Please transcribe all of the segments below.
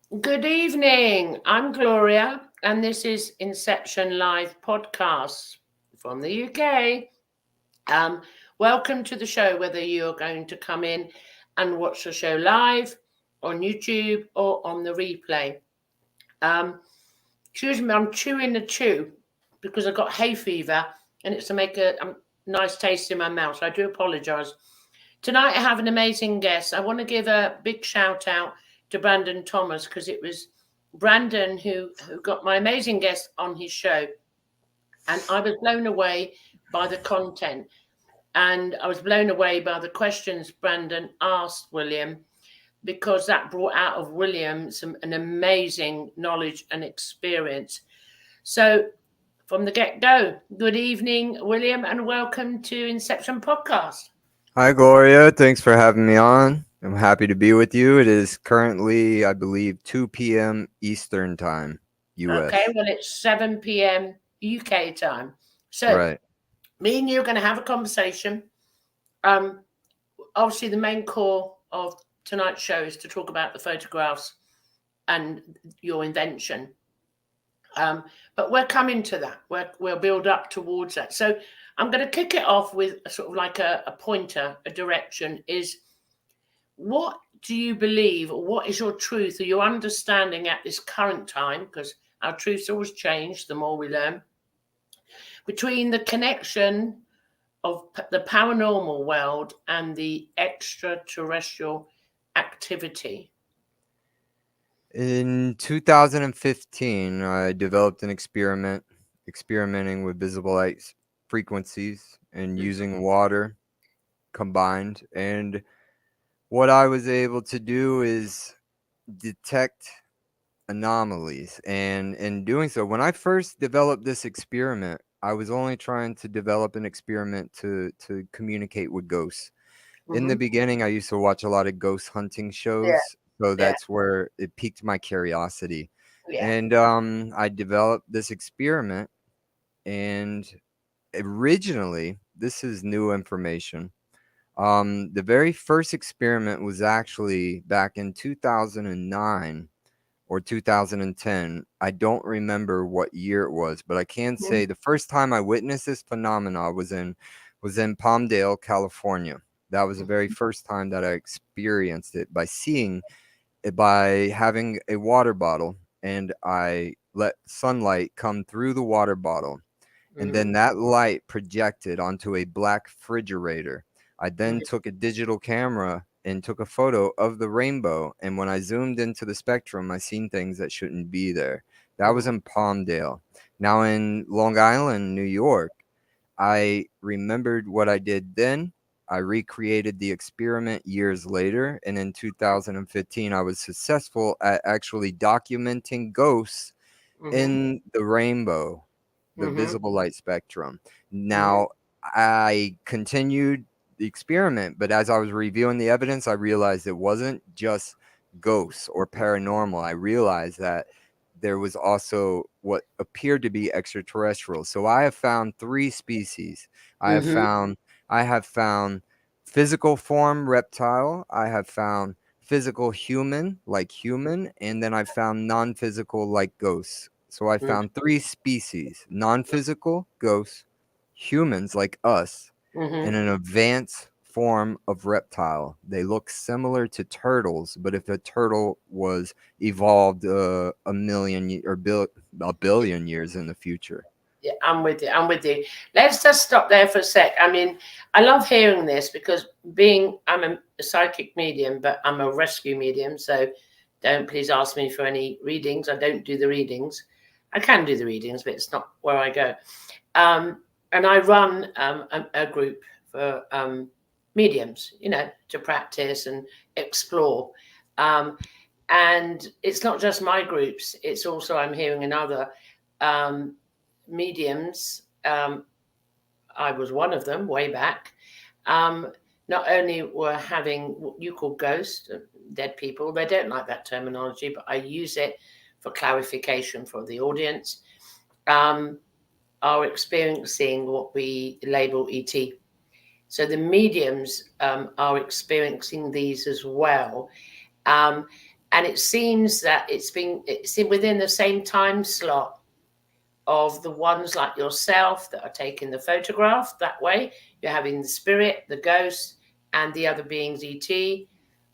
Good evening. I'm Gloria, and this is Inception Live podcast from the UK. Um, Welcome to the show, whether you're going to come in and watch the show live on YouTube or on the replay. Um, Excuse me, I'm chewing the chew because I got hay fever and it's to make a nice taste in my mouth. So I do apologise. Tonight I have an amazing guest. I want to give a big shout out to Brandon Thomas because it was Brandon who got my amazing guest on his show. And I was blown away by the content. And I was blown away by the questions Brandon asked William because that brought out of William an amazing knowledge and experience. So from the get-go, good evening, William, and welcome to Inception Podcast. Hi, Gloria. Thanks for having me on. I'm happy to be with you. It is currently, I believe, 2 p.m. Eastern Time, Okay, U.S. well, it's 7 p.m. UK time. So, Right. me and you are going to have a conversation. Um, Obviously, the main core of tonight's show is to talk about the photographs and your invention. But we're coming to that. We'll build up towards that. So, I'm going to kick it off with sort of like a pointer, a direction is what do you believe, or what is your truth or your understanding at this current time? Because our truths always change the more we learn. Between the connection of the paranormal world and the extraterrestrial activity. In 2015, I developed an experimenting with visible light frequencies and using water combined. And what I was able to do is detect anomalies, and in doing so, when I first developed this experiment, I was only trying to develop an experiment to communicate with ghosts. In the Mm-hmm. beginning, I used to watch a lot of ghost hunting Yeah, shows, so yeah, that's where it piqued my curiosity. yeah. And I developed this experiment, and originally, this is new information. The very first experiment was actually back in 2009 or 2010. I don't remember what year it was, but I can Mm-hmm. say the first time I witnessed this phenomena was in Palmdale, California. That was the very first time that I experienced it by seeing it, by having a water bottle, and I let sunlight come through the water bottle, and Mm-hmm. then that light projected onto a black refrigerator. I then Mm-hmm. took a digital camera and took a photo of the rainbow, and when I zoomed into the spectrum, I seen things that shouldn't be there. That was Mm-hmm. in Palmdale. Now in Long Island, New York, I remembered what I did then. I recreated the experiment years later, and in 2015, I was successful at actually documenting ghosts Mm-hmm. in the rainbow, the Mm-hmm. visible light spectrum. Now, I continued the experiment, but as I was reviewing the evidence, I realized it wasn't just ghosts or paranormal. I realized that there was also what appeared to be extraterrestrial. So I have found three species. I have Mm-hmm. found I have found physical form reptile. I have found physical human, and then I found non-physical like ghosts. So I found three species: non-physical ghosts, humans like us, Mm-hmm. and an advanced form of reptile. They look similar to turtles, but if a turtle was evolved a billion years in the future. Yeah, I'm with you. I'm with you. Let's just stop there for a sec. I mean, I love hearing this because I'm a psychic medium, but I'm a rescue medium. So don't please ask me for any readings. I don't do the readings. I can do the readings, but it's not where I go. Um, and I run a group for mediums, to practice and explore. Um, and it's not just my groups, it's also, I'm hearing in other um, mediums. I was one of them way back. Um, Not only were having what you call ghosts, dead people, they don't like that terminology, but I use it for clarification for the audience, um, are experiencing what we label ET. So the mediums are experiencing these as well. Um, And it seems that it's within the same time slot of the ones like yourself that are taking the photograph. That way you're having the spirit, the ghost, and the other beings, ET.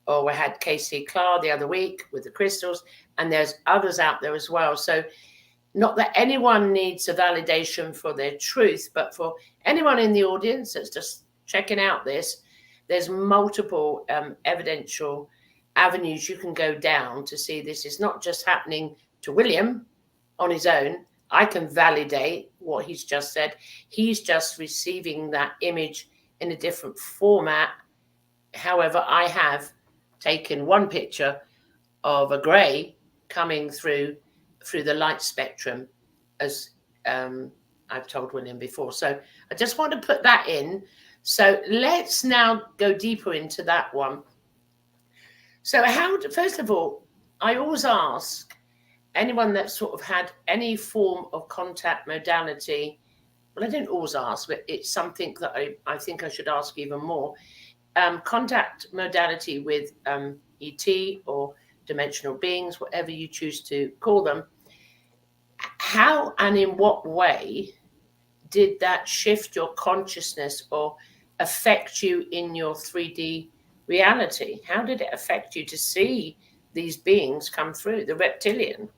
Or we had KC Clark the other week with the crystals, and there's others out there as well. So not that anyone needs a validation for their truth, but for anyone in the audience that's just checking out this, there's multiple evidential avenues you can go down to see this is not just happening to William on his own. I can validate what he's just said. He's just receiving that image in a different format. However, I have taken one picture of a grey coming through the light spectrum, as I've told William before. So I just want to put that in. So let's now go deeper into that one. So first of all, I always ask anyone that sort of had any form of contact modality, well, I don't always ask, but it's something that I think I should ask even more. Contact modality with ET or dimensional beings, whatever you choose to call them. How and in what way did that shift your consciousness or affect you in your 3D reality? How did it affect you to see these beings come through, the reptilian?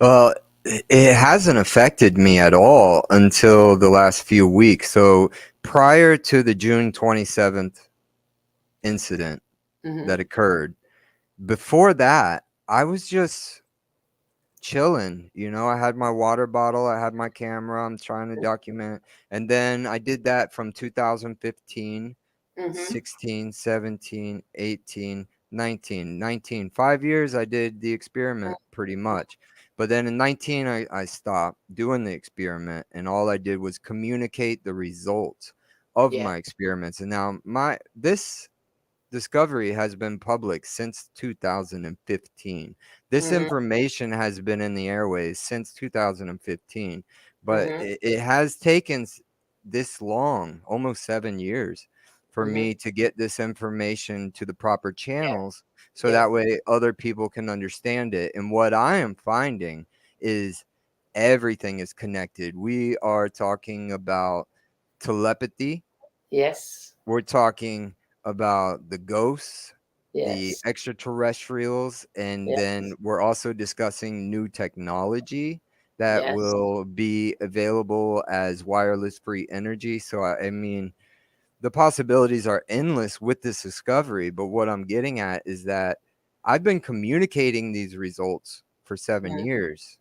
Well, it hasn't affected me at all until the last few weeks. So prior to the June 27th incident that occurred, before that, I was just chilling. I had my water bottle, I had my camera, I'm trying to document. And then I did that from 2015, 16, 17, 18, 19. 5 years I did the experiment pretty much. But then in 19, I stopped doing the experiment, and all I did was communicate the results of my experiments. And now this discovery has been public since 2015. This information has been in the airways since 2015, but it has taken this long, almost 7 years, for me to get this information to the proper channels so that way other people can understand it. And what I am finding is everything is connected. We are talking about telepathy. Yes. We're talking about the ghosts, the Yes. extraterrestrials, and Yes. then we're also discussing new technology that Yes. will be available as wireless free energy. So, I mean, the possibilities are endless with this discovery. But what I'm getting at is that I've been communicating these results for 7 years,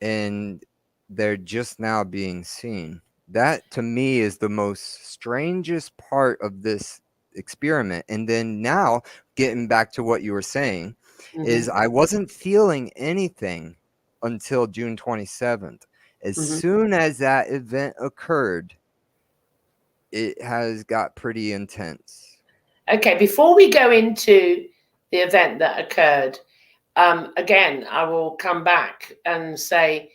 and they're just now being seen. That to me is the most strangest part of this experiment. And then now, getting back to what you were saying, is I wasn't feeling anything until June 27th. As soon as that event occurred, it has got pretty intense. Okay, before we go into the event that occurred, again, I will come back and say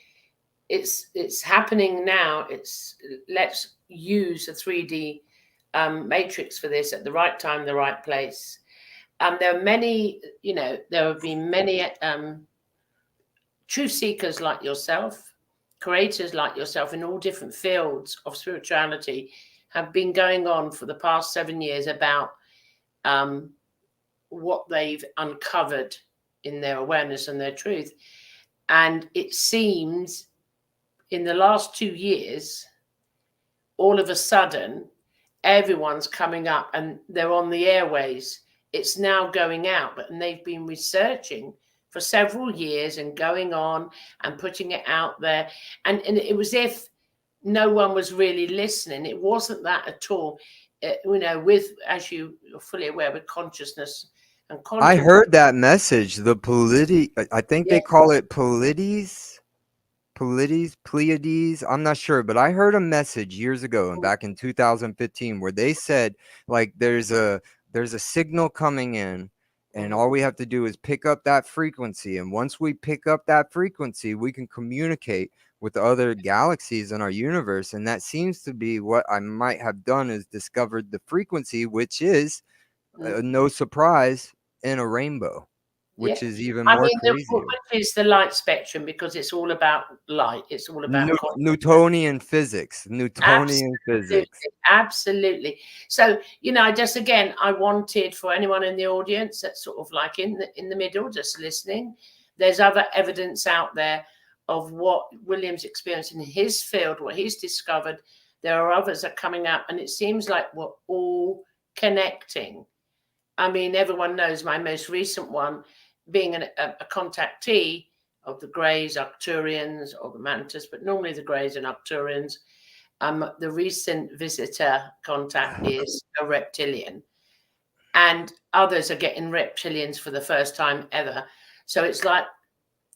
it's happening now. Let's use a 3D matrix for this at the right time, the right place. There are many, there have been many truth seekers like yourself, creators like yourself in all different fields of spirituality have been going on for the past 7 years about what they've uncovered in their awareness and their truth. And it seems in the last 2 years, all of a sudden, everyone's coming up and they're on the airways. It's now going out, and they've been researching for several years and going on and putting it out there. And it was if no one was really listening. It wasn't that at all. With, as you're fully aware, with consciousness and quantum. I heard that message. I think they call it Pleiades. I'm not sure, but I heard a message years ago and back in 2015 where they said, like, there's a signal coming in, and all we have to do is pick up that frequency. And once we pick up that frequency, we can communicate with other galaxies in our universe. And that seems to be what I might have done, is discovered the frequency, which is no surprise, in a rainbow. Yeah. which is even I more mean, crazier. which is the light spectrum, because it's all about light. It's all about Newtonian physics. Newtonian absolutely, physics. absolutely. So, I just, again, I wanted, for anyone in the audience that's sort of like in the middle, just listening, there's other evidence out there of what William's experienced in his field, what he's discovered. There are others that are coming up, and it seems like we're all connecting. I mean, everyone knows my most recent one being a contactee of the Greys, Arcturians, or the Mantas, but normally the Greys and Arcturians. The recent visitor contact is a reptilian, and others are getting reptilians for the first time ever. So it's like,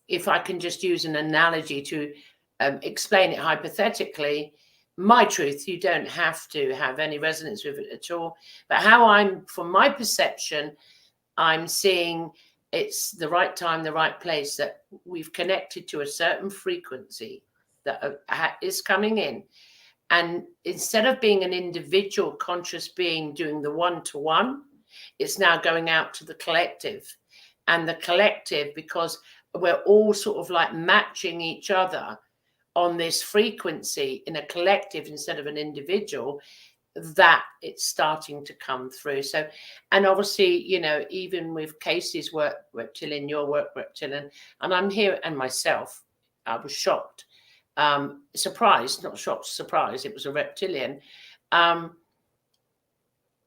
if I can just use an analogy to explain it hypothetically, my truth, you don't have to have any resonance with it at all. But from my perception, I'm seeing it's the right time, the right place, that we've connected to a certain frequency that is coming in. And instead of being an individual conscious being doing the one-to-one, it's now going out to the collective. And the collective, because we're all sort of like matching each other on this frequency in a collective instead of an individual, that it's starting to come through. So, and obviously, even with Casey's work, reptilian, your work, reptilian, and I'm here, and myself, I was shocked, surprised, not shocked, surprised, it was a reptilian.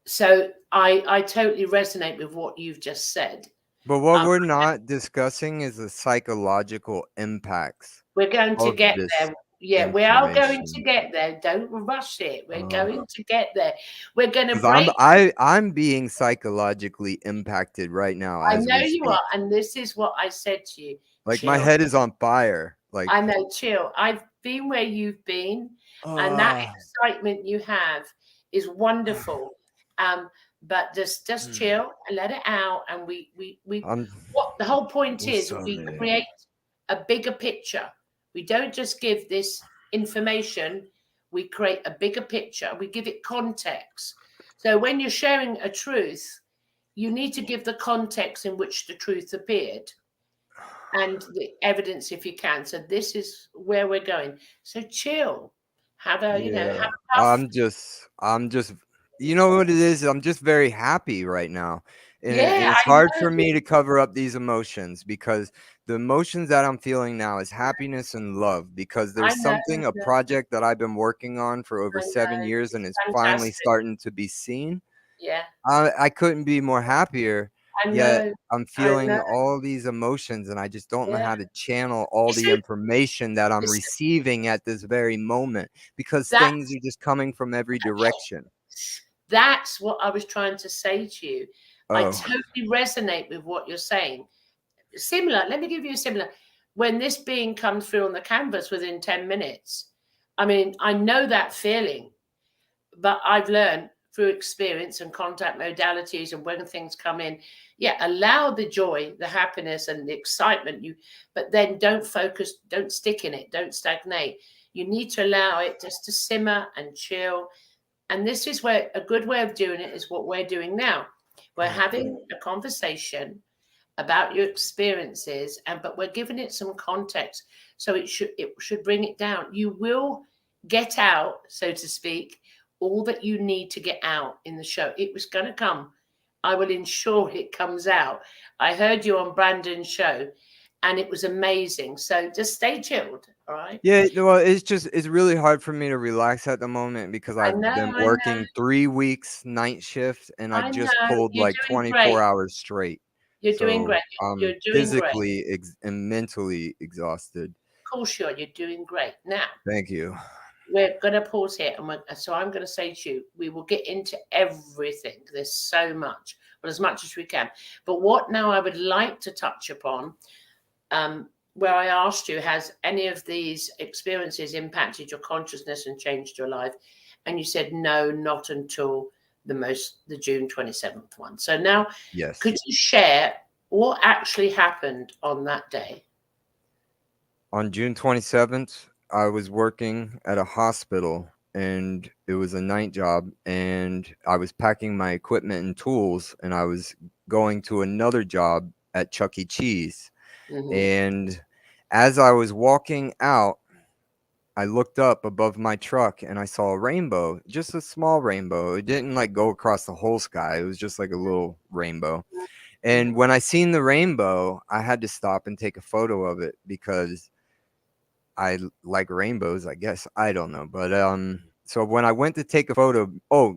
So I totally resonate with what you've just said. But what we're not discussing is the psychological impacts. We're going to get there. Yeah, we are going to get there. Don't rush it. We're going to get there. We're going to break. I'm being psychologically impacted right now. I know you are, and this is what I said to you. Like, chill. My head is on fire. Like, I know, chill. I've been where you've been, and that excitement you have is wonderful. But just chill and let it out. And what the whole point is, we create a bigger picture. We don't just give this information, we create a bigger picture. We give it context. So when you're sharing a truth, you need to give the context in which the truth appeared and the evidence, if you can. So this is where we're going. So chill. I'm just, you know what it is? I'm just very happy right now. And it's hard for me to cover up these emotions, because the emotions that I'm feeling now is happiness and love, because there's a project that I've been working on for over 7 years, and it's finally starting to be seen. Yeah. I couldn't be more happier. Yet I'm feeling all these emotions, and I just don't know how to channel all the information that I'm receiving at this very moment, because things are just coming from every direction. That's what I was trying to say to you. I totally resonate with what you're saying. Similar, let me give you a similar. When this being comes through on the canvas within 10 minutes, I mean, I know that feeling, but I've learned through experience and contact modalities, and when things come in, allow the joy, the happiness, and the excitement. But then don't focus, don't stick in it, don't stagnate. You need to allow it just to simmer and chill. And this is where a good way of doing it is what we're doing now. We're having a conversation about your experiences, but we're giving it some context, so it should bring it down. You will get out, so to speak, all that you need to get out in the show. It was going to come. I will ensure it comes out. I heard you on Brandon's show, and it was amazing. So just stay chilled, all right? Yeah, well, it's really hard for me to relax at the moment, because I've been working 3 weeks night shift, and I just pulled like 24 hours straight. You're doing great. You're doing physically and mentally exhausted. Of course you're doing great. Now, thank you. We're going to pause here, and so I'm going to say to you, we will get into everything. There's so much, but as much as we can. But what now I would like to touch upon, where I asked you, has any of these experiences impacted your consciousness and changed your life? And you said no, not until the June 27th one. So now, yes, could you share what actually happened on that day? On June 27th, I was working at a hospital, and it was a night job, and I was packing my equipment and tools, and I was going to another job at Chuck E. Cheese. Mm-hmm. And as I was walking out, I looked up above my truck and I saw a rainbow, just a small rainbow. It didn't like go across the whole sky. It was just like a little rainbow. Mm-hmm. And when I seen the rainbow, I had to stop and take a photo of it because I like rainbows, I guess. I don't know. But so when I went to take a photo,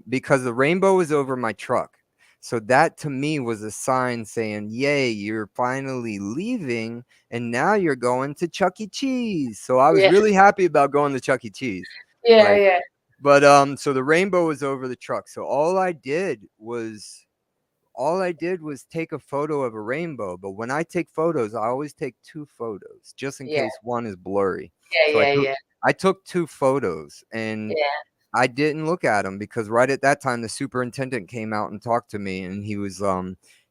because the rainbow was over my truck. So that to me was a sign saying, "Yay, you're finally leaving and now you're going to Chuck E. Cheese." So I was Yeah, really happy about going to Chuck E. Cheese. yeah, Like, yeah, but so the rainbow was over the truck. So all I did was take a photo of a rainbow, but when I take photos, I always take 2 photos just in yeah, case one is blurry. yeah, So I yeah, took yeah, I took 2 photos, and yeah, I didn't look at them because right at that time the superintendent came out and talked to me, and he was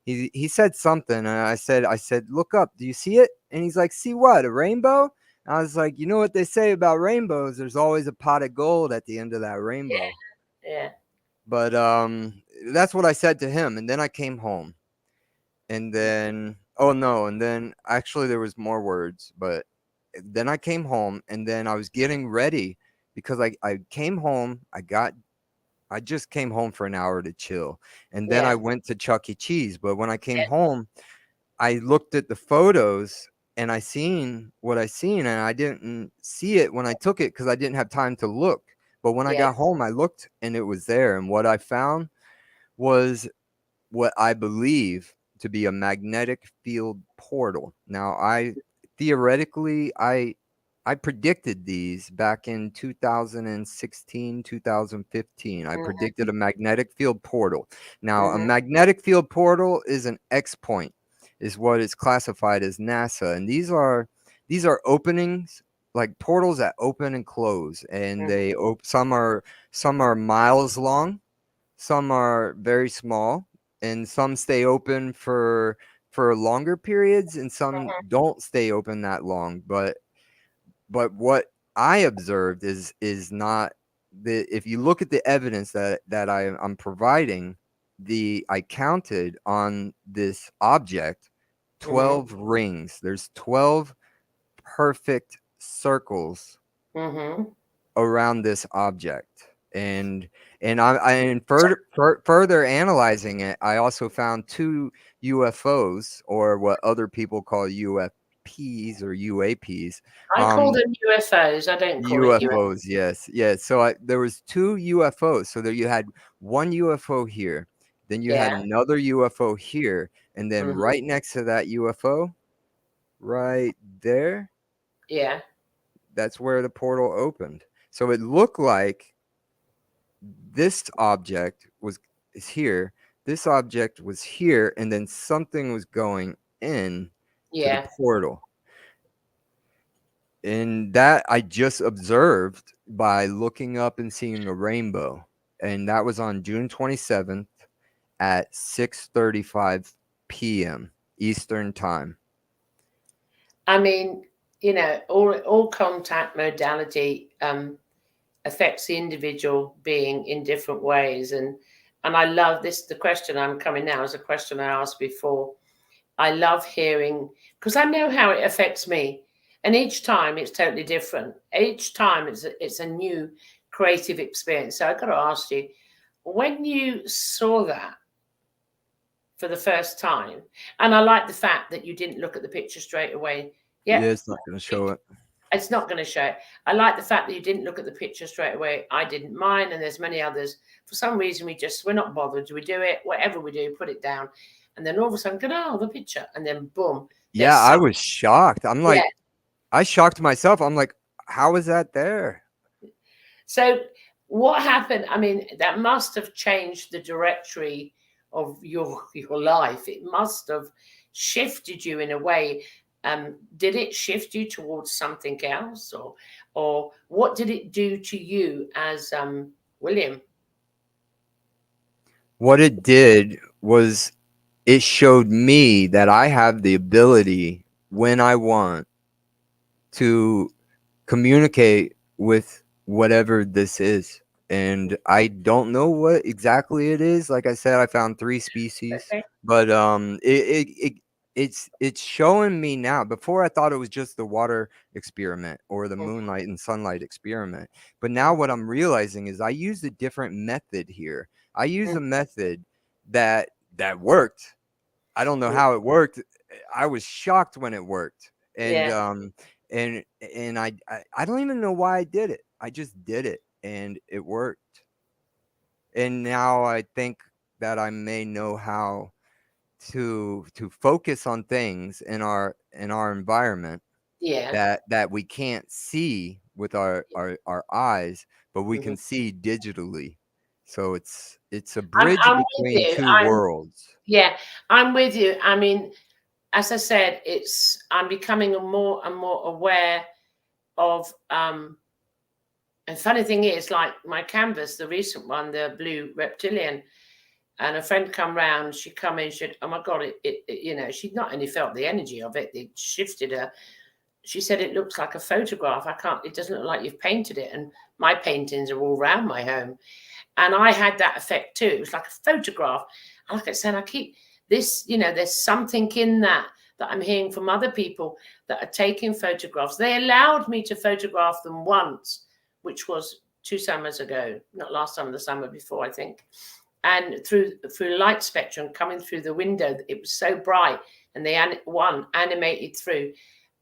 he said something, and I said, "Look up. Do you see it?" And he's like, "See what? A rainbow?" And I was like, "You know what they say about rainbows? There's always a pot of gold at the end of that rainbow." yeah. But that's what I said to him, and then I came home. And then oh no, and then actually there was more words, but then I came home and then I was getting ready because I came home, I just came home for an hour to chill. And then Yeah, I went to Chuck E. Cheese. But when I came home, I looked at the photos and I seen what I seen, and I didn't see it when I took it because I didn't have time to look. But when I yeah. got home, I looked and it was there. And what I found was what I believe to be a magnetic field portal. Now, I theoretically I predicted these back in 2016, 2015. I Mm-hmm. predicted a magnetic field portal. Now, a Mm-hmm. magnetic field portal is an X point, is what is classified as NASA, and these are openings, like portals that open and close, and some are miles long, some are very small, and some stay open for longer periods, and some don't stay open that long. But what I observed is not the if you look at the evidence I'm providing, I counted on this object Mm-hmm. 12 rings. There's 12 perfect circles Mm-hmm. around this object. And further analyzing it, I also found 2 UFOs, or what other people call UFPs or UAPs. I call them UFOs. I don't call it UFO. UFOs, yes. So there was 2 UFOs. So there you had one UFO here, then you had Yeah. another UFO here, and then Mm-hmm. right next to that UFO, right there, Yeah. that's where the portal opened. So it looked like this object is here, this object was here, and then something was going in to the Yeah. portal. And that I just observed by looking up and seeing a rainbow. And that was on June 27th at 6:35 p.m. Eastern time. I mean, all contact modality affects the individual being in different ways, and I love this. The question I'm coming now is a question I asked before. I love hearing, because I know how it affects me, and each time it's totally different. Each time it's a new creative experience. So I've got to ask you, when you saw that for the first time, and I like the fact that you didn't look at the picture straight away. Yeah, Yep, it's not going to show it. it's not going to show it. I like the fact that you didn't look at the picture straight away. I didn't mind, and there's many others. For some reason, we're not bothered. Do we do it? Whatever we do, put it down, and then all of a sudden, the picture, and then boom, there's Yeah, I was shocked. I'm yeah. like, I shocked myself. I'm like, how is that there? So what happened? I mean, that must have changed the directory of your life. It must have shifted you in a way. Did it shift you towards something else, or what did it do to you as William? What it did was it showed me that I have the ability, when I want, to communicate with whatever this is. And I don't know what exactly it is. Like I said, I found 3 species, Okay. but it's showing me now. Before I thought it was just the water experiment or the Mhm, moonlight and sunlight experiment, but now what I'm realizing is I used a different method here. I use mhm, a method that worked. I don't know mhm. how it worked. I was shocked when it worked. And Yeah, I don't even know why I did it. I just did it and it worked. And now I think that I may know how to focus on things in our environment yeah. that we can't see with our eyes, but we Mhm. can see digitally. So it's a I'm bridge I'm with between you. two worlds. Yeah, I'm with you. I mean, as I said, I'm becoming more and more aware of and funny thing is, like my canvas, the recent one, the blue reptilian, and a friend come round, she come in, she said, oh my God, she'd not only felt the energy of it, it shifted her. She said, it looks like a photograph. It doesn't look like you've painted it. And my paintings are all around my home. And I had that effect too. It was like a photograph. And like I said, I keep this, there's something in that I'm hearing from other people that are taking photographs. They allowed me to photograph them once, which was 2 summers ago, not last summer, the summer before, I think. And through light spectrum coming through the window, it was so bright, and one animated through,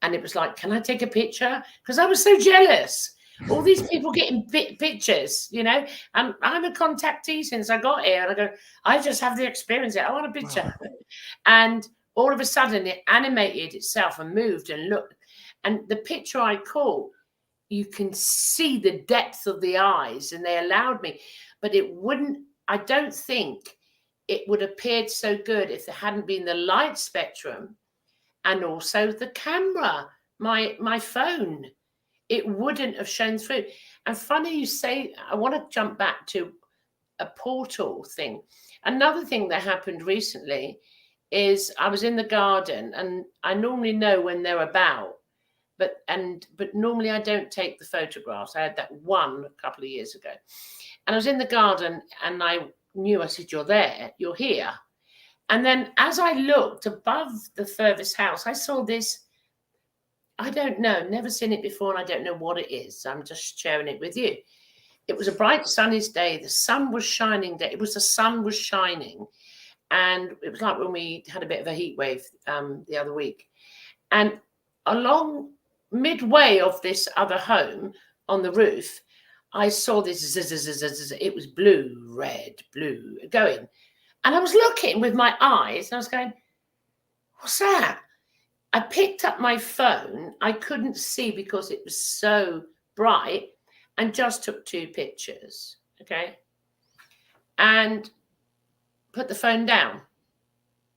and it was like, can I take a picture? Because I was so jealous. All these people getting pictures, and I'm a contactee since I got here, and I go, I just have the experience. I want a picture, and all of a sudden it animated itself and moved and looked, and the picture I caught, you can see the depth of the eyes, and they allowed me, but it wouldn't. I don't think it would have appeared so good if there hadn't been the light spectrum and also the camera, my phone. It wouldn't have shown through. And funny you say, I want to jump back to a portal thing. Another thing that happened recently is I was in the garden, and I normally know when they're about, but normally I don't take the photographs. I had that one a couple of years ago. And I was in the garden, and I knew, I said, you're there, you're here. And then as I looked above the furthest house, I saw this. I don't know, never seen it before, and I don't know what it is. I'm just sharing it with you. It was a bright, sunny day. The sun was shining. The sun was shining, and it was like when we had a bit of a heat wave the other week. And along midway of this other home on the roof, I saw this. It was blue, red, blue going, and I was looking with my eyes, and I was going, "What's that?" I picked up my phone. I couldn't see because it was so bright, and just took 2 pictures. Okay. And put the phone down.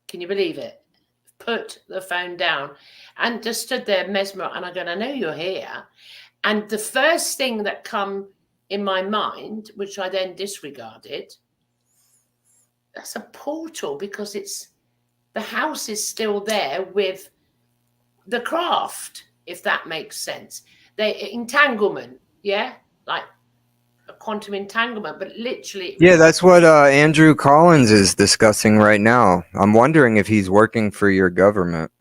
Can you believe it? Put the phone down and just stood there mesmerized. And I go, I know you're here. And the first thing that come in my mind, which I then disregarded, that's a portal, because the house is still there with the craft, if that makes sense. Entanglement, yeah, like a quantum entanglement, but literally it Yeah, was. that's what Andrew Collins is discussing right now. I'm wondering if he's working for your government.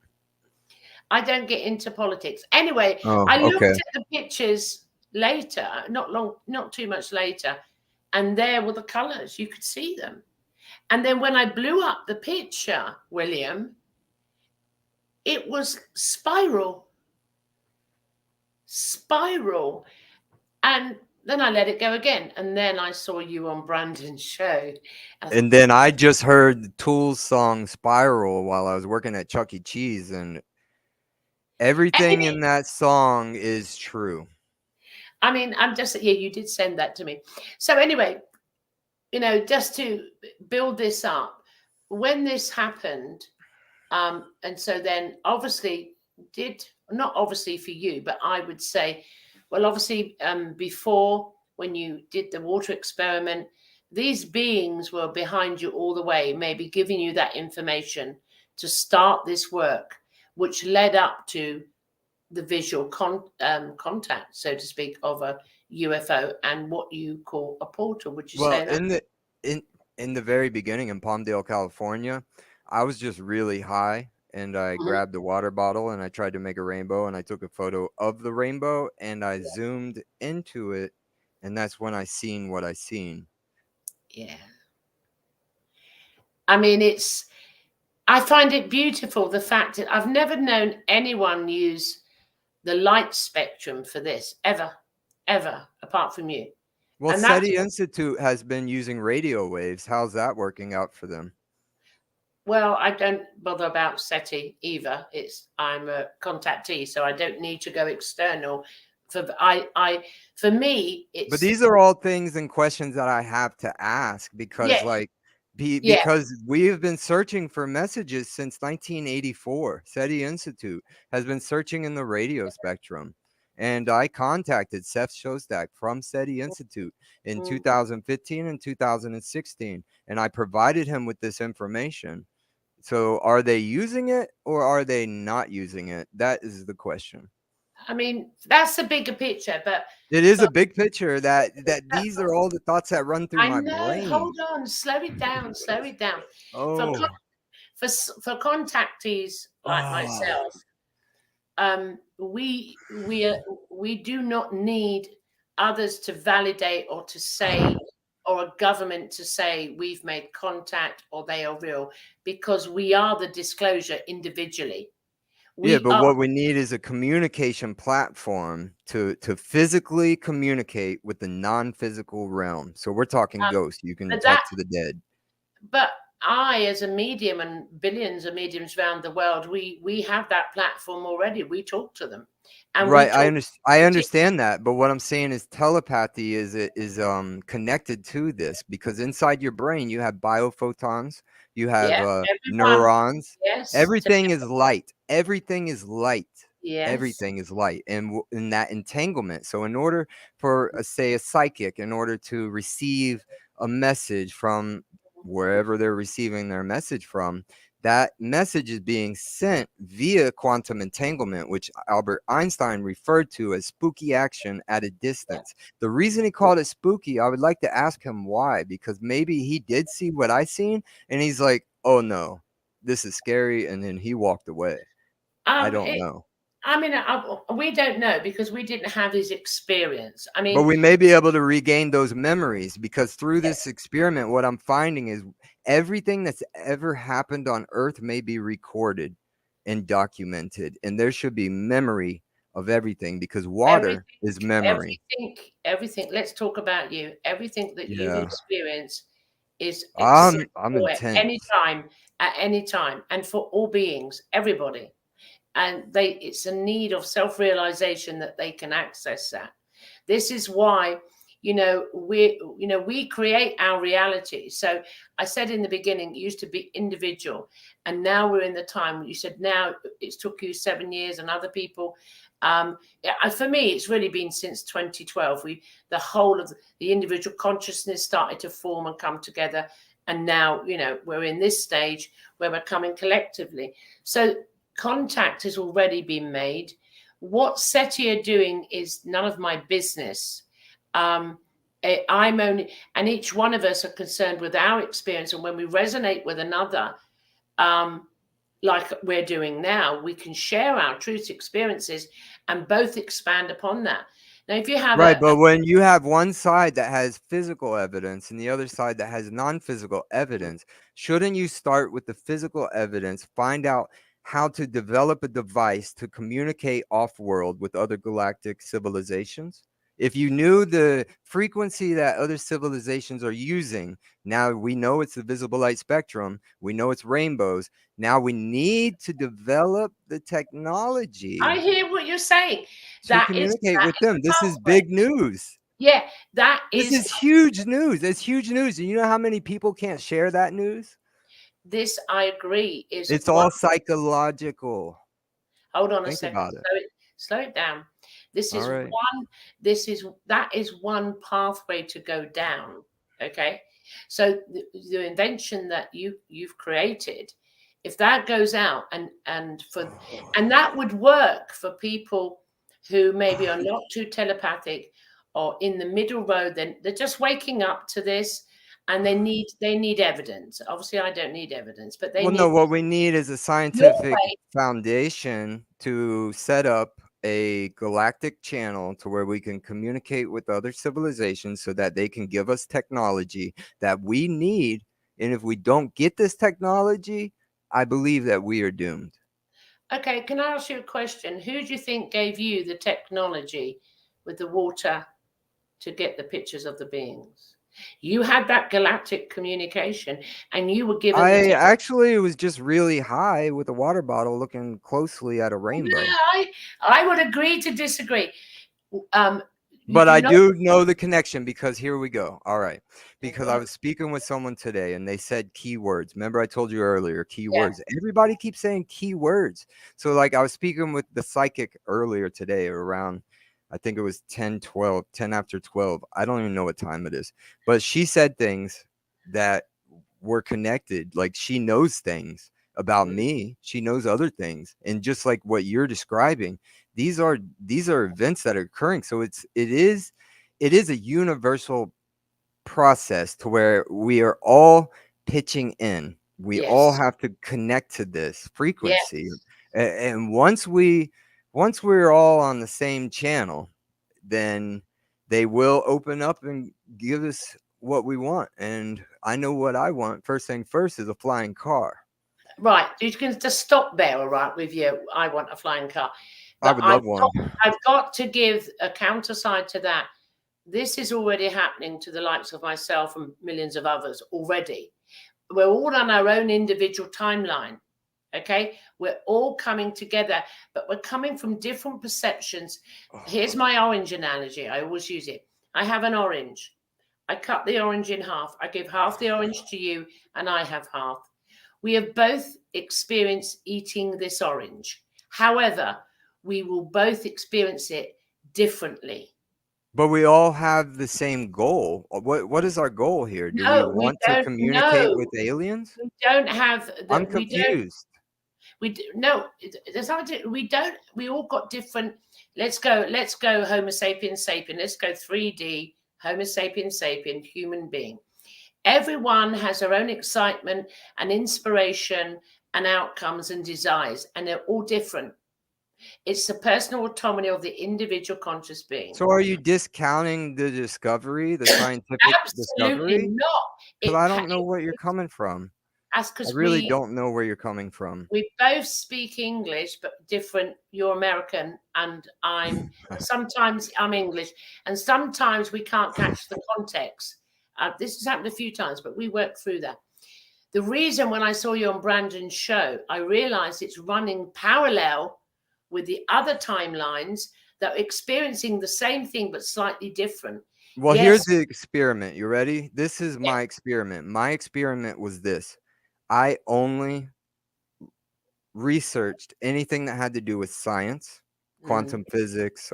I don't get into politics. Anyway, Oh, I okay. looked at the pictures later, not too much later, and there were the colours. You could see them. And then when I blew up the picture, William, it was spiral. And then I let it go again. And then I saw you on Brandon's show. I thought, And then I just heard the Tool's song Spiral while I was working at Chuck E. Cheese, and everything in that song is true. I mean, I'm just, yeah, you did send that to me. So anyway, just to build this up, when this happened, and so then obviously not obviously for you, but I would say, well, obviously, before, when you did the water experiment, these beings were behind you all the way, maybe giving you that information to start this work, which led up to the visual contact, so to speak, of a UFO and what you call a portal. Would you Well, say that? in the very beginning in Palmdale, California, I was just really high, and I grabbed a water bottle and I tried to make a rainbow, and I took a photo of the rainbow and I zoomed into it, and that's when I seen what I seen. Yeah. I mean, I find it beautiful, the fact that I've never known anyone use the light spectrum for this, ever, apart from you. Well, And that's, SETI Institute has been using radio waves. How's that working out for them? well, I don't bother about SETI either. I'm a contactee, so I don't need to go external. For me, But it's, these are all things and questions that I have to ask because, yeah, like, yeah. because we have been searching for messages since 1984. SETI Institute has been searching in the radio spectrum. And I contacted Seth Shostak from SETI Institute in 2015 and 2016, and I provided him with this information. So are they using it or are they not using it? That is the question. I mean, that's a bigger picture, but It is for, a big picture that these are all the thoughts that run through I my know. brain. Hold on, slow it down, slow it down. For Oh. for contactees like Ah. myself, we do not need others to validate or to say, or a government to say we've made contact or they are real, because we are the disclosure individually. Yeah, We but are what we need is a communication platform to physically communicate with the non-physical realm. So we're talking ghosts. You can but that talk to the dead. but I, as a medium, and billions of mediums around the world, we have that platform already. We talk to them, and we Right, talk. I understand that, but what I'm saying is telepathy is connected to this because inside your brain you have biophotons, you have Yeah, everyone. neurons. Yes, Everything is light. Everything is light. yes. Everything is light, and in that entanglement. So, in order for, say, a psychic, in order to receive a message from wherever they're receiving their message from, that message is being sent via quantum entanglement, which Albert Einstein referred to as spooky action at a distance. The reason he called it spooky, I would like to ask him why, because maybe he did see what I seen and he's like, oh no, this is scary. And then he walked away. I don't It, know. I mean, we don't know because we didn't have his experience. I But mean, we may be able to regain those memories because through this experiment, what I'm finding is everything that's ever happened on Earth may be recorded and documented, and there should be memory of everything because water everything, is memory. everything. Let's talk about you. Everything that you've Yeah, experienced is I'm accessible intense. at any time, and for all beings, everybody. And it's a need of self-realization that they can access that. This is why, we create our reality. So I said in the beginning, it used to be individual, and now we're in the time. You said now it's took you 7 years, and other people. For me, it's really been since 2012. The whole of the individual consciousness started to form and come together, and now we're in this stage where we're coming collectively. So contact has already been made. What SETI are doing is none of my business. I'm only, and each one of us are concerned with our experience. And when we resonate with another, like we're doing now, we can share our truth experiences and both expand upon that. Now, if you have Right, but when you have one side that has physical evidence and the other side that has non-physical evidence, shouldn't you start with the physical evidence, find out how to develop a device to communicate off-world with other galactic civilizations? If you knew the frequency that other civilizations are using, now we know it's the visible light spectrum, we know it's rainbows. Now we need to develop the technology I hear what you're saying. to That is communicate that with is them. the This is pathway. big news. Yeah, that This is is huge news. It's huge news. And you know how many people can't share that news? this. I agree. Is It's one. all psychological. Hold on a Think second. about it. Slow it down. This All is right. one. That is one pathway to go down. Okay. So the invention that you've created, if that goes out and that would work for people who maybe are not too telepathic or in the middle road, then they're just waking up to this and they need evidence. Obviously, I don't need evidence, but they Well, no, need what we need is a your scientific way. foundation to set up a galactic channel to where we can communicate with other civilizations so that they can give us technology that we need. And if we don't get this technology, I believe that we are doomed. Okay, can I ask you a question? Who do you think gave you the technology with the water to get the pictures of the beings? You had that galactic communication, and you were given the I technology. actually was just really high with a water bottle looking closely at a rainbow. I would agree to disagree. You But do I not. do know the connection because here we go. All right. Because Go I on. was speaking with someone today and they said keywords. Remember, I told you earlier, Yeah. keywords. Everybody keeps saying keywords. So, like, I was speaking with the psychic earlier today around, I think it was 10 after 12. I don't even know what time it is. But she said things that were connected. Like, she knows things about me. She knows other things. And just like what you're describing, these are events that are occurring. So it is a universal process to where we are all pitching in. We all Yes. have to connect to this frequency. Yes. And once we're all on the same channel, then they will open up and give us what we want. And I know what I want. First thing first is a flying car. Right. You can just stop there, all right, with you. I want a flying car. I But would love one. I've got to give a counterside to that. This is already happening to the likes of myself and millions of others already. We're all on our own individual timeline. Okay. We're all coming together, but we're coming from different perceptions. Here's my orange analogy. I always use it. I have an orange. I cut the orange in half. I give half the orange to you, and I have half. We have both experienced eating this orange. However, we will both experience it differently. But we all have the same goal. What is our goal here? Do we No, we want to don't. communicate No, with aliens? we don't have I'm that. We don't. confused. No. There's not. We don't. We all got different. Let's go. Let's go. Homo sapiens sapien. Let's go 3D. Homo sapiens sapien. Human being. Everyone has their own excitement and inspiration and outcomes and desires, and they're all different. It's the personal autonomy of the individual conscious being. So are you discounting the discovery, the scientific Absolutely discovery? not. Because I don't know where you're coming from. That's I because really don't know where you're coming from. we both speak English, but different. You're American, and sometimes I'm English, and sometimes we can't catch the context. This has happened a few times, but we work through that. The reason when I saw you on Brandon's show, I realized it's running parallel with the other timelines that are experiencing the same thing, but slightly different. Well, Yes. here's the experiment. You ready? This is my experiment. My experiment was this. I only researched anything that had to do with science, quantum physics,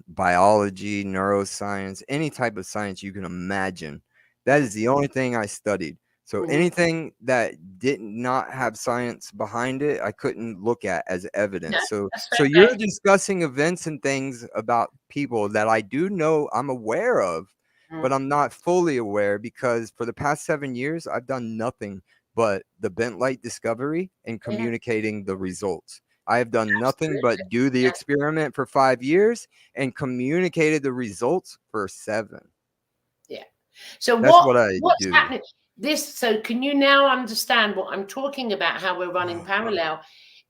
biology, neuroscience, any type of science you can imagine. That is the only thing I studied. So anything that did not have science behind it, I couldn't look at as evidence. So you're discussing events and things about people that I do know I'm aware of, but I'm not fully aware because for the past 7 years, I've done nothing but the bent light discovery and communicating the results. I have done nothing but do the experiment for 5 years and communicated the results for 7. Yeah. So that's what I what's do. happening? So can you now understand what I'm talking about? How we're running parallel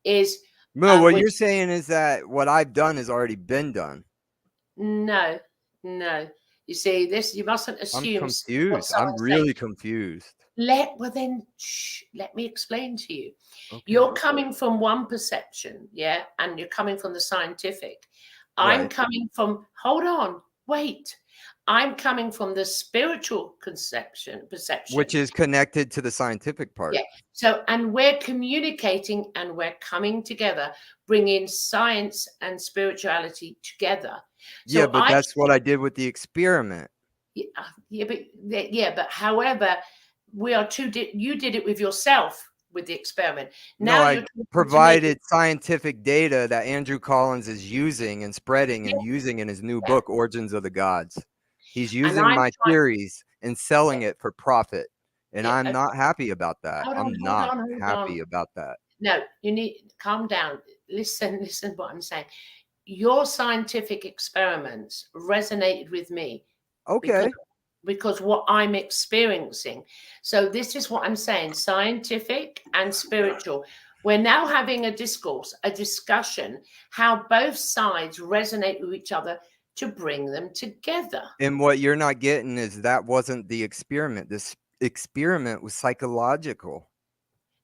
is No, what you're saying is that what I've done has already been done. No. You see, this you mustn't assume. I'm confused. I'm really confused. Let me explain to you. Okay. You're coming from one perception, yeah, and you're coming from the scientific. I'm coming from. Hold on, wait. I'm coming from the spiritual perception, which is connected to the scientific part. Yeah. So, and we're communicating and we're coming together, bringing science and spirituality together. So yeah, but that's what I did with the experiment. But however, we are you did it with yourself with the experiment. Now no, I provided scientific data that Andrew Collins is using and spreading and using in his new book, Origins of the Gods. He's using my theories and selling it for profit. And Yeah. I'm not happy about that. Hold I'm on, hold not on, hold happy on. about that. No, you need calm down. Listen what I'm saying. Your scientific experiments resonated with me because Okay. what I'm experiencing. So this is what I'm saying, scientific and spiritual. We're now having a discourse, a discussion, how both sides resonate with each other to bring them together. And what you're not getting is that wasn't the experiment. This experiment was psychological.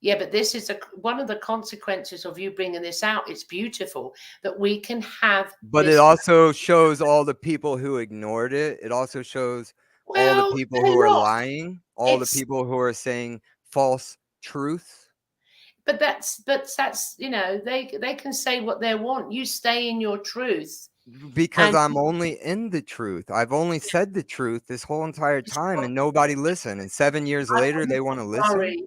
Yeah, but this is one of the consequences of you bringing this out. It's beautiful that we can have But it this. also shows all the people who ignored it. It also shows all the Well, people they're who are not. lying, all the It's people who are saying false truths. but that's they can say what they want. You stay in your truth, Because and I'm only in the truth. I've only said the truth this whole entire time and nobody listened. And 7 years I later, would they want to not listen. worry.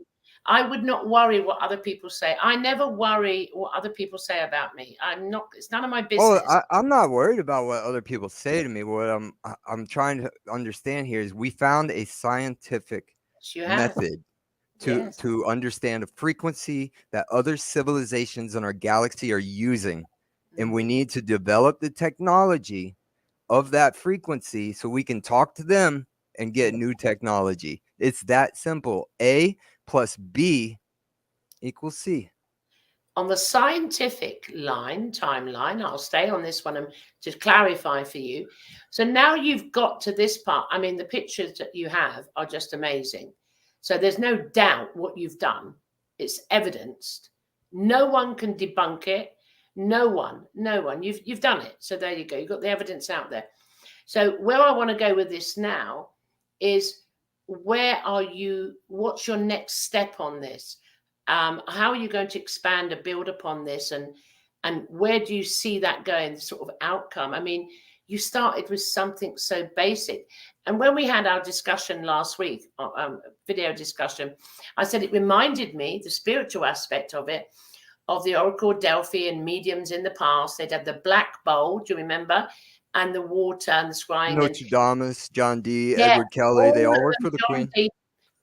I would not worry what other people say. I never worry what other people say about me. I'm not. It's none of my Oh, business. I'm not worried about what other people say to me. What I'm trying to understand here is we found a scientific Yes, you have. method Yes. to understand a frequency that other civilizations in our galaxy are using. And we Mhm. need to develop the technology of that frequency so we can talk to them and get new technology. It's that simple. A plus B equals C. On the scientific timeline, I'll stay on this one and to clarify for you. So now you've got to this part. I mean, the pictures that you have are just amazing. So there's no doubt what you've done. It's evidenced. No one can debunk it. No one. You've done it. So there you go. You've got the evidence out there. So where I want to go with this now is where are you? What's your next step on this? How are you going to expand and build upon this, and where do you see that going? The sort of outcome. I mean, you started with something so basic, and when we had our discussion last week, video discussion, I said it reminded me the spiritual aspect of it, of the Oracle Delphi and mediums in the past. They'd had the black bowl, do you remember? And the water and the scrying and Nostradamus, John Dee, yeah, Edward Kelly, they all of all work them, for the John Queen. D.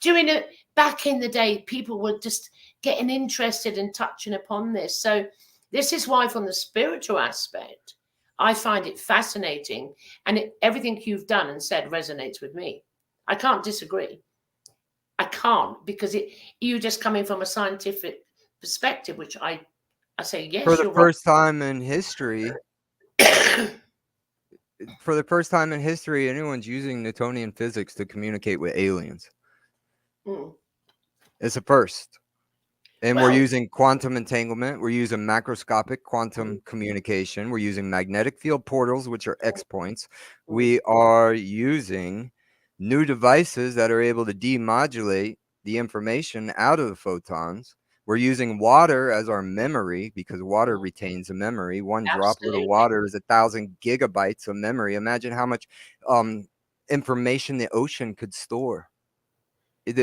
Doing it back in the day, people were just getting interested in touching upon this. So this is why, from the spiritual aspect, I find it fascinating, and everything you've done and said resonates with me. I can't disagree. I can't, because you just coming from a scientific perspective, which I say For yes, the you're right. first time in history, anyone's using Newtonian physics to communicate with aliens. Mm. It's a first. And we're Well, using quantum entanglement. We're using macroscopic quantum mm, communication. We're using magnetic field portals, which are X points. mm, We are using new devices that are able to demodulate the information out of the photons. We're using water as our memory because water mm, retains a memory. One droplet of absolutely. water is 1,000 gigabytes of memory. Imagine how much information the ocean could store.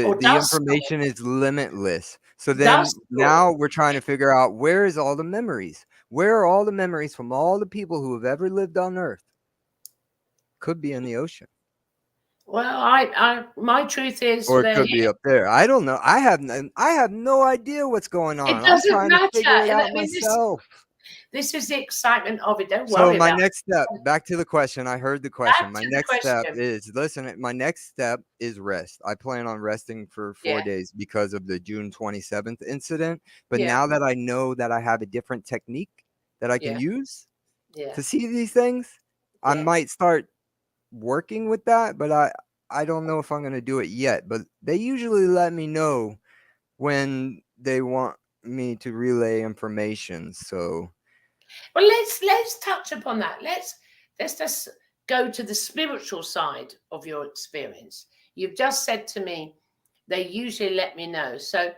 Or The does store, information is limitless. So then does store. now we're trying to figure out where is all the memories? Where are all the memories from all the people who have ever lived on Earth? Could be in the ocean. Well, my truth is Or it they're could be here. up there. I don't know. I have no idea what's going It on. I'm doesn't trying to matter. figure it And I out mean, myself. this is the excitement of it. Don't So worry my about next step, back to the question. I heard the question. back My to the next step question. is listen, my next step is rest. I plan on resting for Yeah, 4 days because of the June 27th incident. But yeah, now that I know that I have a different technique that I can yeah, use yeah, to see these things, I yeah. might start working with that, but I don't know if I'm going to do it yet. But they usually let me know when they want me to relay information. So Well, let's touch upon that. Let's just go to the spiritual side of your experience. You've just said to me they usually let me know. So,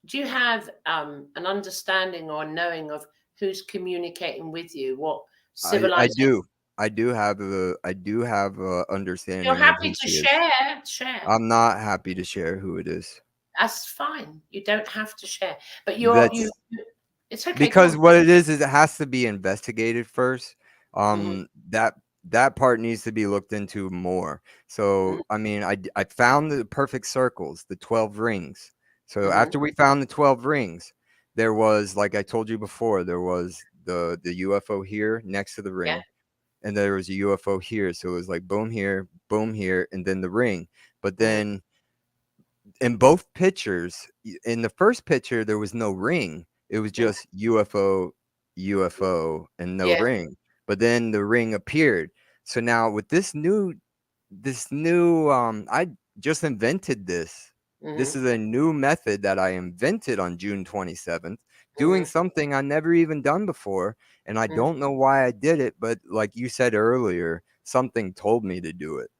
do you have an understanding or knowing of who's communicating with you? What I civilization? do. I do have a If you're understanding of happy who to she is. share. I'm not happy to share who it is. That's fine. You don't have to share. But That's it's okay, go because on. what it is it has to be investigated first. Mhm. That that part needs to be looked into more. So, I mean, I found the perfect circles, the 12 rings. So after we found the 12 rings, there was, like I told you before, there was the UFO here next to the Yeah. ring, and there was a UFO here. So it was like boom here, and then the ring. But then in both pictures, in the first picture, there was no ring. It was just UFO, UFO, and no Yeah. ring. But then the ring appeared. So now with this new, I just invented this. This is a new method that I invented on June 27th, doing something I never even done before. And I don't know why I did it, but like you said earlier, something told me to do it.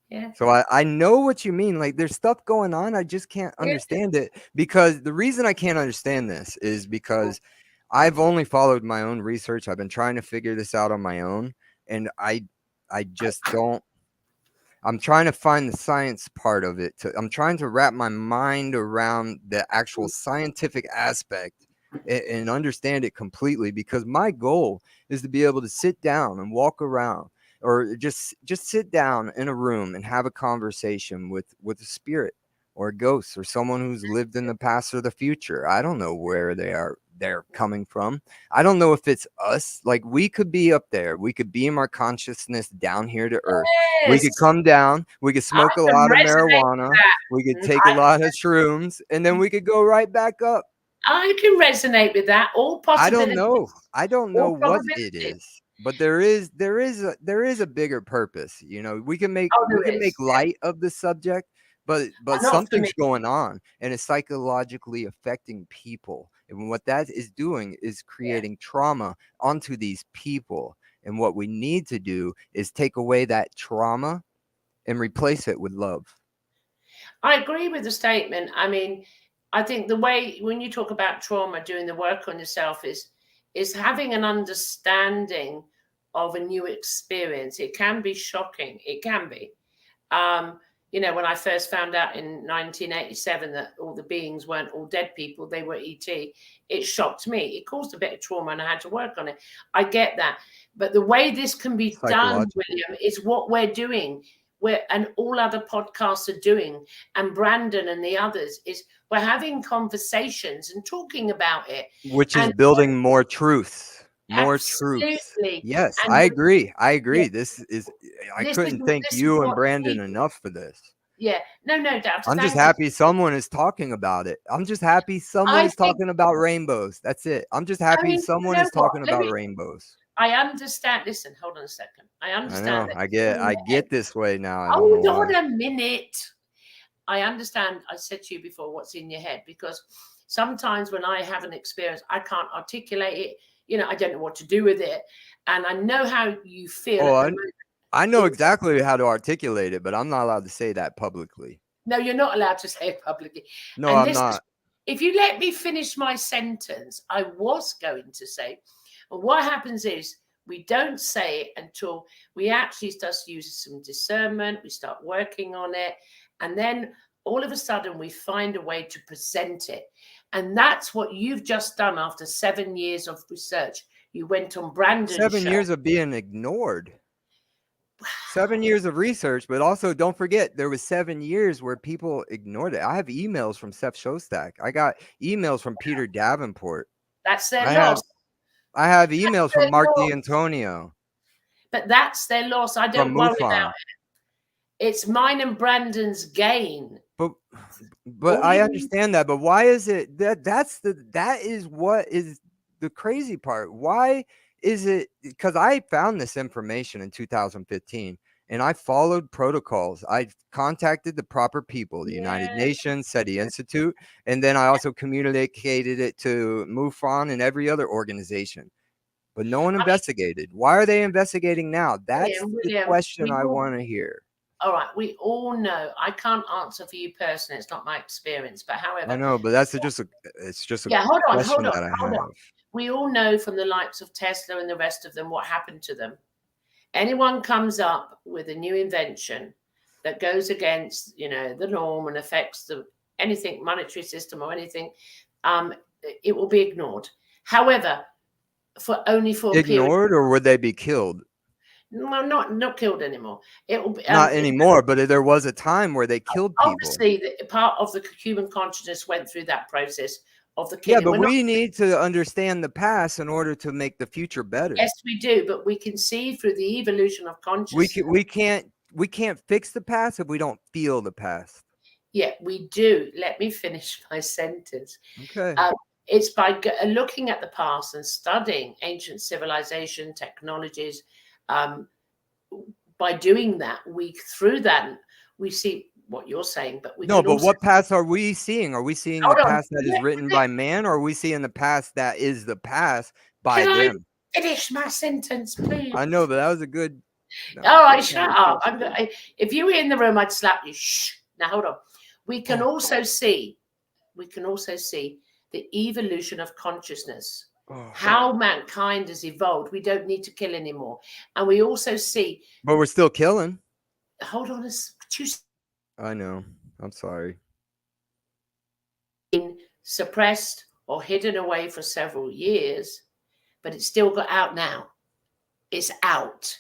Yeah. So I know what you mean. Like there's stuff going on. I just can't understand it, because the reason I can't understand this is because I've only followed my own research. I've been trying to figure this out on my own. And I just don't, I'm trying to find the science part of it. I'm trying to wrap my mind around the actual scientific aspect and understand it completely, because my goal is to be able to sit down and walk around, or just sit down in a room and have a conversation with a spirit or a ghost or someone who's lived in the past or the future. I don't know where they're coming from. I don't know if it's us. Like we could be up there. We could beam our consciousness down here to Earth. We could Yes. come down. We could I smoke a can lot of resonate with marijuana. We could that. take a lot of shrooms, and then we could go right back up. I can resonate with that. All I don't possibilities. know. I don't know All what it probabilities. is, but there is a bigger purpose. You know, we can make Oh, there is. light of the subject, but Not for me. something's going on, and it's psychologically affecting people. And what that is doing is Yeah. creating trauma onto these people. And what we need to do is take away that trauma and replace it with love. I agree with the statement. I mean, I think the way when you talk about trauma, doing the work on yourself is having an understanding of a new experience. It can be shocking. It can be. Um, you know, when I first found out in 1987 that all the beings weren't all dead people, they were ET, it shocked me. It caused a bit of trauma and I had to work on it. I get that. But the way this can be done, Psychological. William, is what we're doing. And all other podcasts are doing, and Brandon and the others, is we're having conversations and talking about it. Which is And building more truth. More truth. absolutely. Yes, And I agree. I yeah, agree. I couldn't thank this is you and what's Brandon needed. enough for this. Yeah, no doubt. I'm just Thank you. happy someone is talking about it. I'm just happy someone I is think, talking about rainbows. That's it. I'm just I happy mean, you someone know is what? talking about rainbows. I understand. Listen, hold on a second. I I understand know. that. I get this way now. I don't know Hold why. on a minute. I understand. I said to you before what's in your head, because sometimes when I have an experience, I can't articulate it. You know, I don't know what to do with it. And I know how you feel Oh, at the moment. I know exactly how to articulate it, but I'm not allowed to say that publicly. No, you're not allowed to say it publicly. No, And I'm this is, not. if you let me finish my sentence, I was going to say, and what happens is we don't say it until we actually start using some discernment, we start working on it, and then all of a sudden we find a way to present it. And that's what you've just done after 7 years of research. You went on Brandon's 7 show. years of being ignored. 7 years of research, but also don't forget there was 7 years where people ignored it. I have emails from Seth Shostak. I got emails from Peter Davenport. That's their I loss. have emails Their from Mark loss. D'Antonio, But that's their loss. I from don't worry about MUFON. it. It's mine and Brandon's gain. But I understand that. But why is it that is what is the crazy part? Why is it? Because I found this information in 2015 and I followed protocols. I contacted the proper people, the United Yeah. Nations, SETI Institute, and then I also communicated it to MUFON and every other organization. But no one investigated. Why are they investigating now? That's the William, question I want to hear. all right, we all know. I can't answer for you personally. It's not my experience. But however, I know, but that's just a question that I hold have. on. We all know from the likes of Tesla and the rest of them what happened to them. Anyone comes up with a new invention that goes against, the norm and affects anything monetary system or anything, it will be ignored. However, only for a period. Ignored, or would they be killed? Well, not killed anymore. It will be Not anymore, but there was a time where they killed people. obviously the part of the human consciousness went through that process of the Yeah, killing. but We're not. we need to understand the past in order to make the future better. Yes, we do, but we can see through the evolution of We consciousness. can't fix the past if we don't feel the past. Yeah, we do. Let me finish my sentence. Okay. It's by looking at the past and studying ancient civilization technologies. By doing that, through that we see what you're saying, but we No, can but also. what past are we seeing? Are we seeing the Hold on. past that is written by man, or are we seeing the past that is the past by Can I them? finish my sentence, please? I know, but that was a good. All right, shut up. If you were in the room, I'd slap you. Shh. Now hold on. We can also see the evolution of consciousness, how mankind has evolved. We don't need to kill anymore. And we also see. But we're still killing. Hold on. I know. I'm sorry. Been suppressed or hidden away for several years, but it's still got out now. It's out.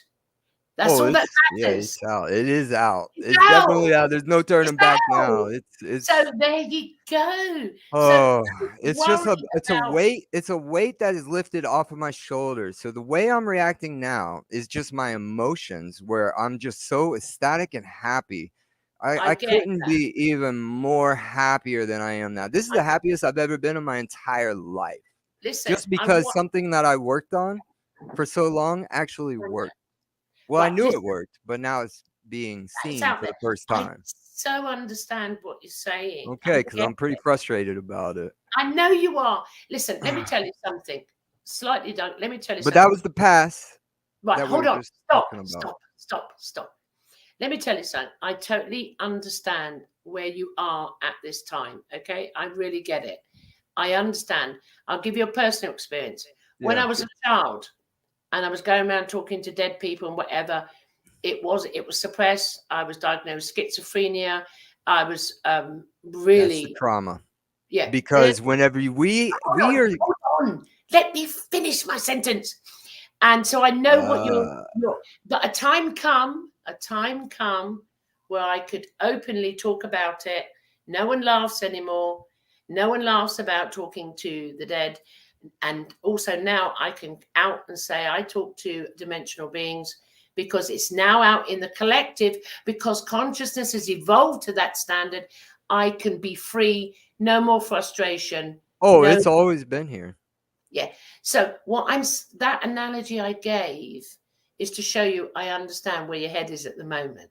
That's all that Yeah, matters. it's out. It is out. It's out. definitely out. There's no turning back now. It's So there you go. Oh, So it's just a weight. It's a weight that is lifted off of my shoulders. So the way I'm reacting now is just my emotions, where I'm just so ecstatic and happy. I couldn't be even more happier than I am now. This is the happiest I've ever been in my entire life. Listen, just because something that I worked on for so long actually worked. Well, I knew it worked, but now it's being seen for the first time. I so understand what you're saying. Okay, because I'm pretty frustrated about it. I know you are. Listen, let me tell you something. Let me tell you something. But that was the past. Right, hold on. Stop. Let me tell you something. I totally understand where you are at this time. Okay, I really get it. I understand. I'll give you a personal experience. When I was a child and I was going around talking to dead people and whatever, it was suppressed. I was diagnosed with schizophrenia. I was really. That's the trauma. Yeah. Because whenever we are. Hold on. Let me finish my sentence. And so I know what you're. But a time come where I could openly talk about it. No one laughs anymore. No one laughs about talking to the dead. And also now I can out and say I talk to dimensional beings, because it's now out in the collective, because consciousness has evolved to that standard. I can be free, no more frustration. It's always been here. Yeah. So that analogy I gave is to show you I understand where your head is at the moment.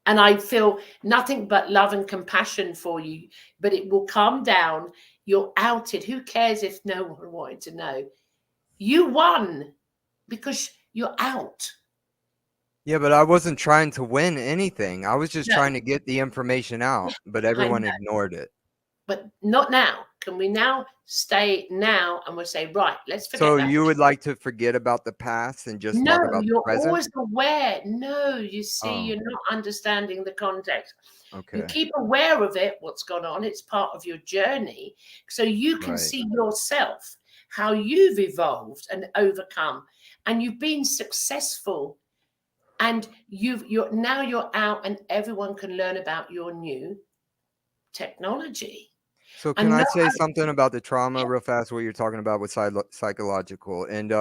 And I feel nothing but love and compassion for you, but it will calm down. You're outed. Who cares if no one wanted to know? You won because you're out. Yeah, but I wasn't trying to win anything. I was just trying to get the information out, but everyone ignored it. But not now. Can we now stay now and we'll say, right, let's forget that. So you would like to forget about the past and just talk about the present? No, you're always aware. No, you see, you're not understanding the context. Okay. You keep aware of it, what's gone on. It's part of your journey. So you can see yourself, how you've evolved and overcome. And you've been successful. And you're out and everyone can learn about your new technology. So can I say something about the trauma real fast, what you're talking about with psychological? And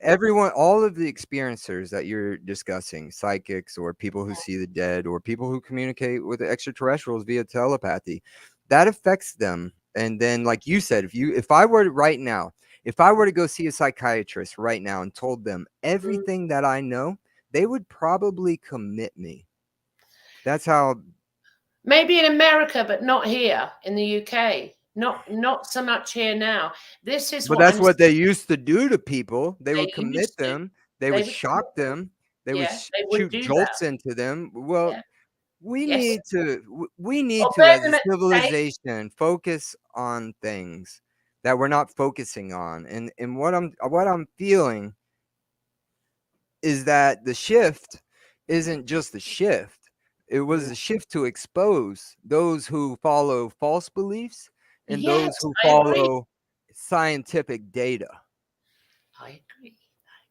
everyone, all of the experiencers that you're discussing, psychics or people who see the dead or people who communicate with the extraterrestrials via telepathy, that affects them. And then, like you said, if I were to go see a psychiatrist right now and told them everything that I know, they would probably commit me. That's how. Maybe in America, but not here in the UK. Not so much here now. But that's what they used to do to people. They would commit them. They would shock them. They would shoot jolts into them. Well, we need to as a civilization focus on things that we're not focusing on. And what I'm feeling is that the shift isn't just the shift. It was a shift to expose those who follow false beliefs and those who follow scientific data. I agree.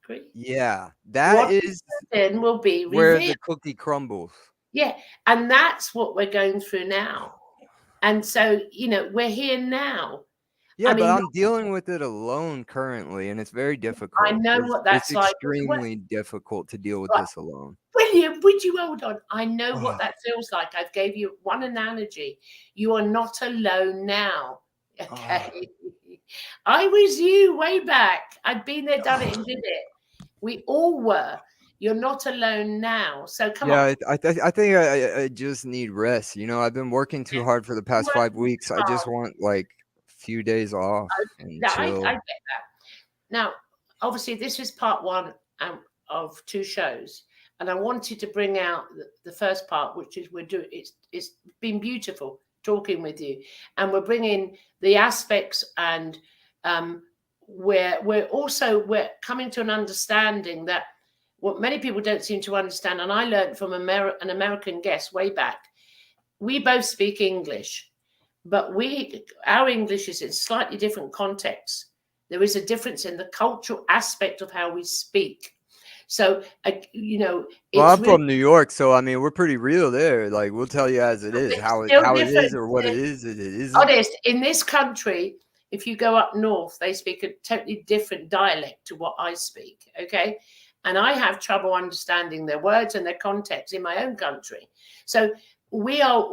Agree? Yeah, that What is then will be where revealed. the cookie crumbles. Yeah, and that's what we're going through now. And so, we're here now. I Yeah, but mean, I'm dealing with it alone currently, and it's very I difficult. know what It's that's like as well. extremely difficult to deal with Right. this alone. William, would you hold on? I know what Oh, that feels like. I've gave you one analogy. You are not alone now. oh, Okay. I was you way back. I'd been there, done it, oh. and did it. We all were. You're not alone now. So come Yeah, on. I think I just need rest. I've been working too hard for the past 5 weeks. I just want like a few days off and I chill. get that. Now, obviously, this is part one of two shows, and I wanted to bring out the first part, which is we're doing. It's been beautiful talking with you, and we're bringing the aspects, and we're coming to an understanding that what many people don't seem to understand, and I learned from an American guest way back. We both speak English, but our English is in slightly different contexts. There is a difference in the cultural aspect of how we speak. So, Well, it's I'm really from New York, so I mean we're pretty real there. Like we'll tell you as it is, it's how it still how it is different. or what it is, it isn't. Honest, in this country, if you go up north, they speak a totally different dialect to what I speak. Okay. And I have trouble understanding their words and their context in my own country. So we are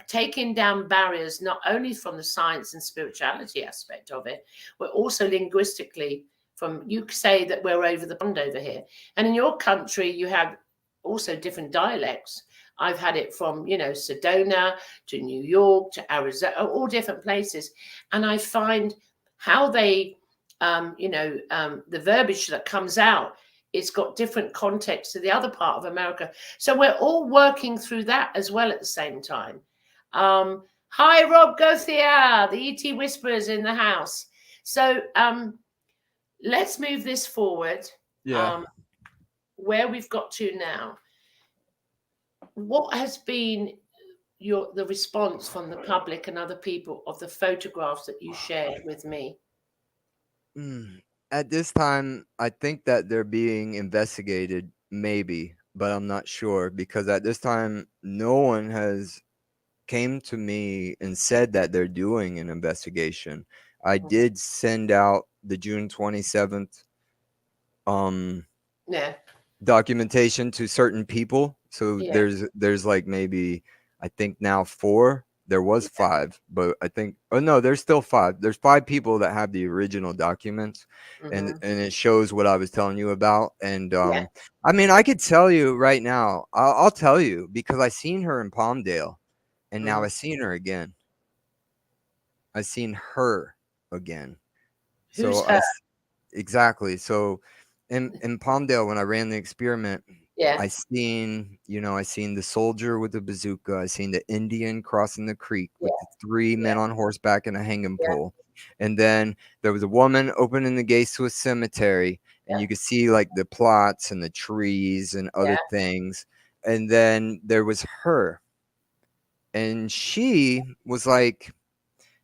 taking down barriers not only from the science and spirituality aspect of it, but also linguistically. From you say that we're over the pond over here, and in your country you have also different dialects. I've had it from Sedona to New York to Arizona, all different places, and I find how they, the verbiage that comes out, it's got different context to the other part of America. So we're all working through that as well at the same time. Hi, Rob Gothia, the ET Whisperers in the house. So let's move this forward. Yeah. Where we've got to now. What has been the response from the public and other people of the photographs that you shared with me? At this time, I think that they're being investigated, maybe, but I'm not sure because at this time, no one has came to me and said that they're doing an investigation. I did send out the June 27th Yeah. documentation to certain people. So Yeah. there's like maybe I think now 4. There was 5, but I think no, there's still 5. There's 5 people that have the original documents, and Mm-hmm. it shows what I was telling you about. And Yeah. I mean, I could tell you right now. I'll tell you because I seen her in Palmdale, and now Mm-hmm. I seen her again. I seen her again. Who's So her? exactly. So in Palmdale, when I ran the experiment, Yeah. I seen the soldier with the bazooka. I seen the Indian crossing the creek Yeah. with the 3 Yeah. men on horseback and a hanging Yeah. pole. And then there was a woman opening the gates to a cemetery, and Yeah. you could see like the plots and the trees and Yeah. other things. And then there was her, and she was like,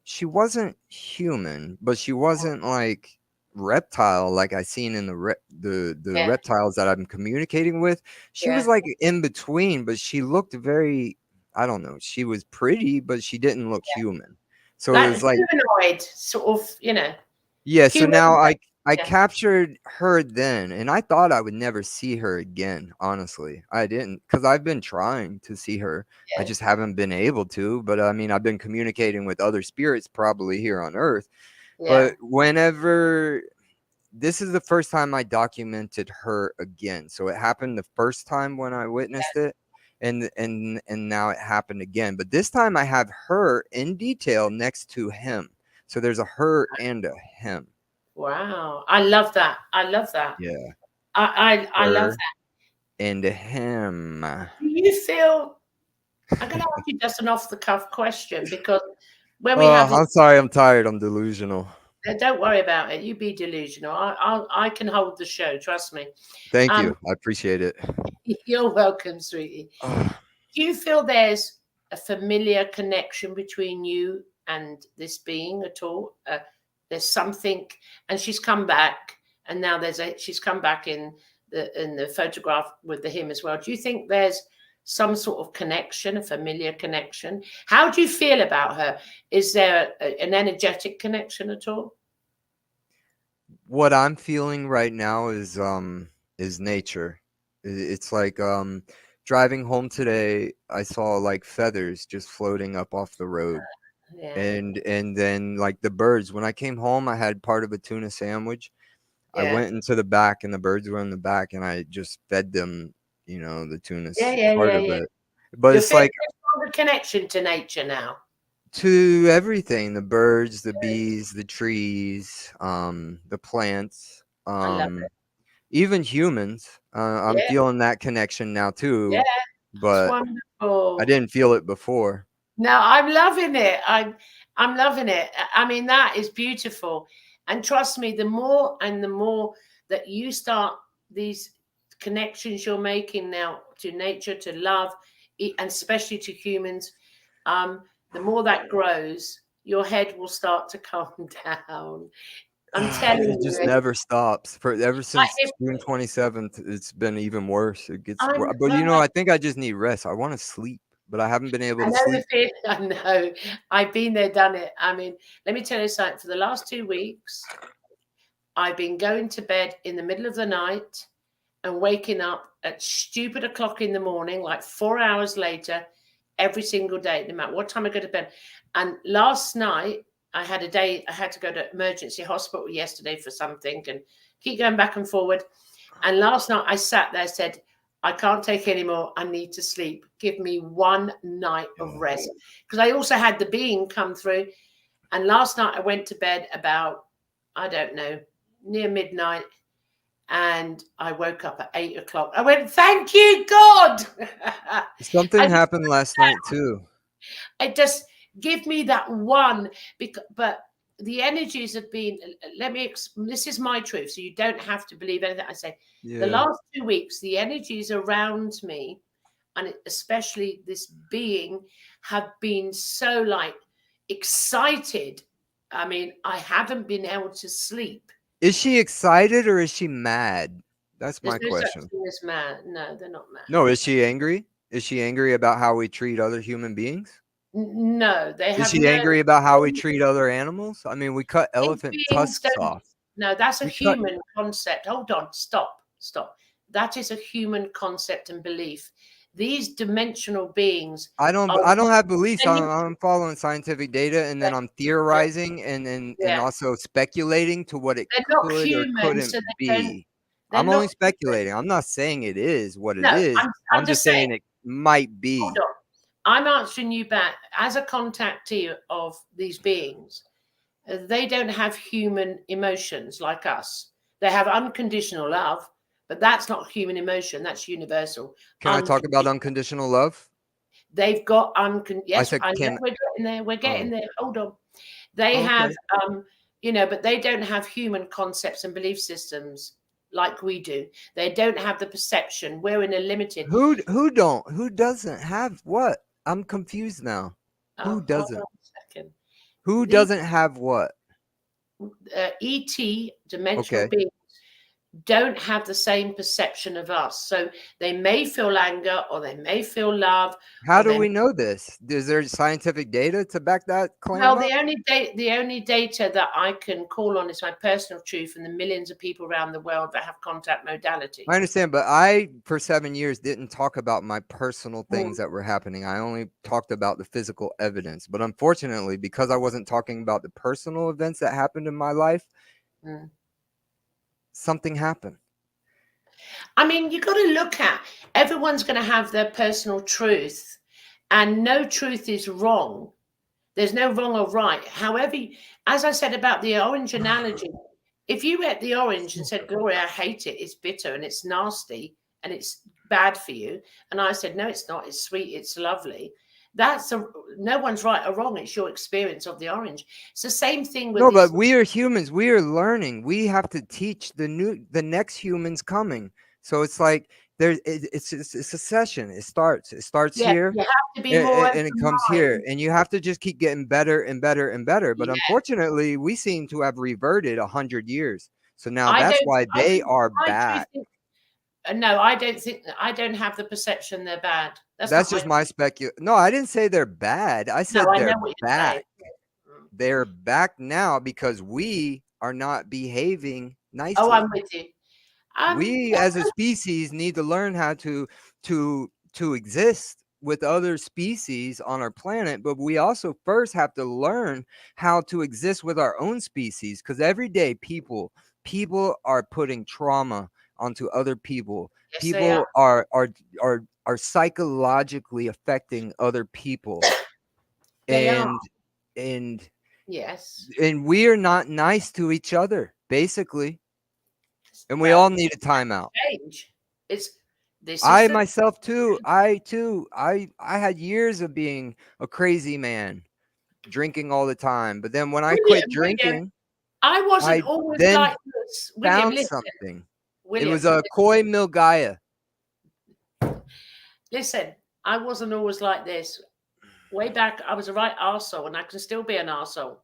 she wasn't human, but she wasn't like reptile like I seen in the Yeah. reptiles that I'm communicating with. She was Yeah. like in between, but she looked very, I don't know. She was pretty, but she didn't look human. So it Like was like, humanoid, sort of, yeah. So human. now I Yeah. captured her then, and I thought I would never see her again. Honestly, I didn't, because I've been trying to see her. I Yeah. just haven't been able to. But I mean, I've been communicating with other spirits probably here on Earth. Yeah. But whenever this is the first time I documented her again. So it happened the first time when I witnessed it, and now it happened again. But this time I have her in detail next to him. So there's a her and a him. Wow. I love that. I love that. Yeah. I love Her that. and a him. Do you feel I'm going to ask you just an off the cuff question because when we Oh, have this, I'm sorry. I'm tired. I'm delusional. don't worry about it. You be delusional. I can hold the show. Trust me. Thank Um, you. I appreciate it. you're welcome, sweetie. Oh, Do you feel there's a familiar connection between you and this being at all? There's something, and she's come back, and now she's come back in the photograph with him as well. Do you think there's some sort of connection, a familiar connection? How do you feel about her? Is there an energetic connection at all? What I'm feeling right now is nature. It's like driving home today, I saw like feathers just floating up off the road. Yeah. And then like the birds. When I came home, I had part of a tuna sandwich. I Yeah. went into the back and the birds were in the back, and I just fed them, the tuna's part of it. But You're it's feeling like a stronger connection to nature now. to everything, the birds, the bees, the trees, the plants, I love it. even humans. I'm Yeah. feeling that connection now Yeah. too, It's but I wonderful. didn't feel it before. No, I'm loving it. I'm loving it. I mean, that is beautiful. And trust me, the more and the more that you start these connections you're making now to nature, to love, and especially to humans, the more that grows, your head will start to calm down. I'm telling It just you, never stops. Ever since if June 27th, it's been even worse. It gets I'm, but I think I just need rest. I want to sleep, but I haven't been able I to know the sleep. feeling. I know. I've been there, done it. I mean, let me tell you something. For the last 2 weeks, I've been going to bed in the middle of the night and waking up at stupid o'clock in the morning, like 4 hours later, every single day, no matter what time I go to bed. And last night, I had to go to emergency hospital yesterday for something and keep going back and forward. And last night I sat there, said, I can't take any more. I need to sleep. Give me one night of rest. Because I also had the being come through. And last night I went to bed about, I don't know, near midnight. And I woke up at 8 o'clock. I went, thank you, God. Something I happened last night too. just give me that one. But the energies have been, this is my truth. So you don't have to believe anything I say. The Yeah. last 2 weeks, the energies around me, and especially this being, have been so like excited. I mean, I haven't been able to sleep. Is she excited or is she mad? That's There's my no such question. thing as mad. No, they're not mad. No, is she angry? Is she angry about how we treat other human beings? No, they Is have she no. angry about how we treat other animals? I mean, we cut Big elephant beings tusks don't. off. No, that's a We cut human concept. Hold on, stop. That is a human concept and belief. These dimensional beings are. I don't have beliefs. Then you, I'm following scientific data, and then I'm theorizing and yeah, also speculating to what it they're not could or human, so couldn't they don't. be. They're I'm only not human. speculating. I'm not saying it is what it No, is. I'm I'm just just saying. saying it might Hold be. on. I'm answering you back as a contactee of these beings. They don't have human emotions like us. They have unconditional love, but that's not human emotion. That's universal. Can I talk about unconditional love? They've got I yes, said, I know can. we're getting there. We're getting Oh, there. Hold on. They have, okay. but they don't have human concepts and belief systems like we do. They don't have the perception. We're in a limited. Who doesn't have what? I'm confused now. Who Hold on doesn't? a second. Who These doesn't have what? ET dimensional Okay. beings don't have the same perception of us. So they may feel anger or they may feel love How or do they we know this? Is there scientific data to back that claim well, up? the only data that I can call on is my personal truth and the millions of people around the world that have contact modality. I understand, but I, for 7 years, didn't talk about my personal Mm. things that were happening. I only talked about the physical evidence. But unfortunately, because I wasn't talking about the personal events that happened in my life, Mm. something happened. I mean, you got to look at everyone's going to have their personal truth, and no truth is wrong. There's no wrong or right. However, as I said about the orange analogy, if you ate the orange and said, Gloria, I hate it, it's bitter and it's nasty and it's bad for you. And I said, no, it's not. It's sweet. It's lovely. No one's right or wrong. It's your experience of the orange. It's the same thing with No, but these. we are humans. We are learning. We have to teach the next humans coming. So it's like it's a session. It starts Yeah, here, you have to be more open and it comes here, mind. and you have to just keep getting better and better and better. But Yeah. unfortunately, we seem to have reverted 100 years. So now I that's don't. why they are I do back. think. No, I don't think. I don't have the perception they're bad. That's That's not my. just my No, I didn't say they're bad. I No, said I know they're what you're saying. back. Mm. They're back now because we are not behaving Oh, nicely. I'm with you. We Well, as a species need to learn how to exist with other species on our planet, but we also first have to learn how to exist with our own species, because every day people are putting trauma onto other people. yes, they are. People are psychologically affecting other people, They are. and and Yes. and we are not nice to each other, basically, and we all Well, need a timeout. change. It's this is I the myself too. I had years of being a crazy man, drinking all the time. But then when I quit William. drinking, I wasn't I always then like this. William, found listen. something. It William, was a koi milgaya. listen. I wasn't always like this. Way back, I was a right arsehole, and I can still be an arsehole.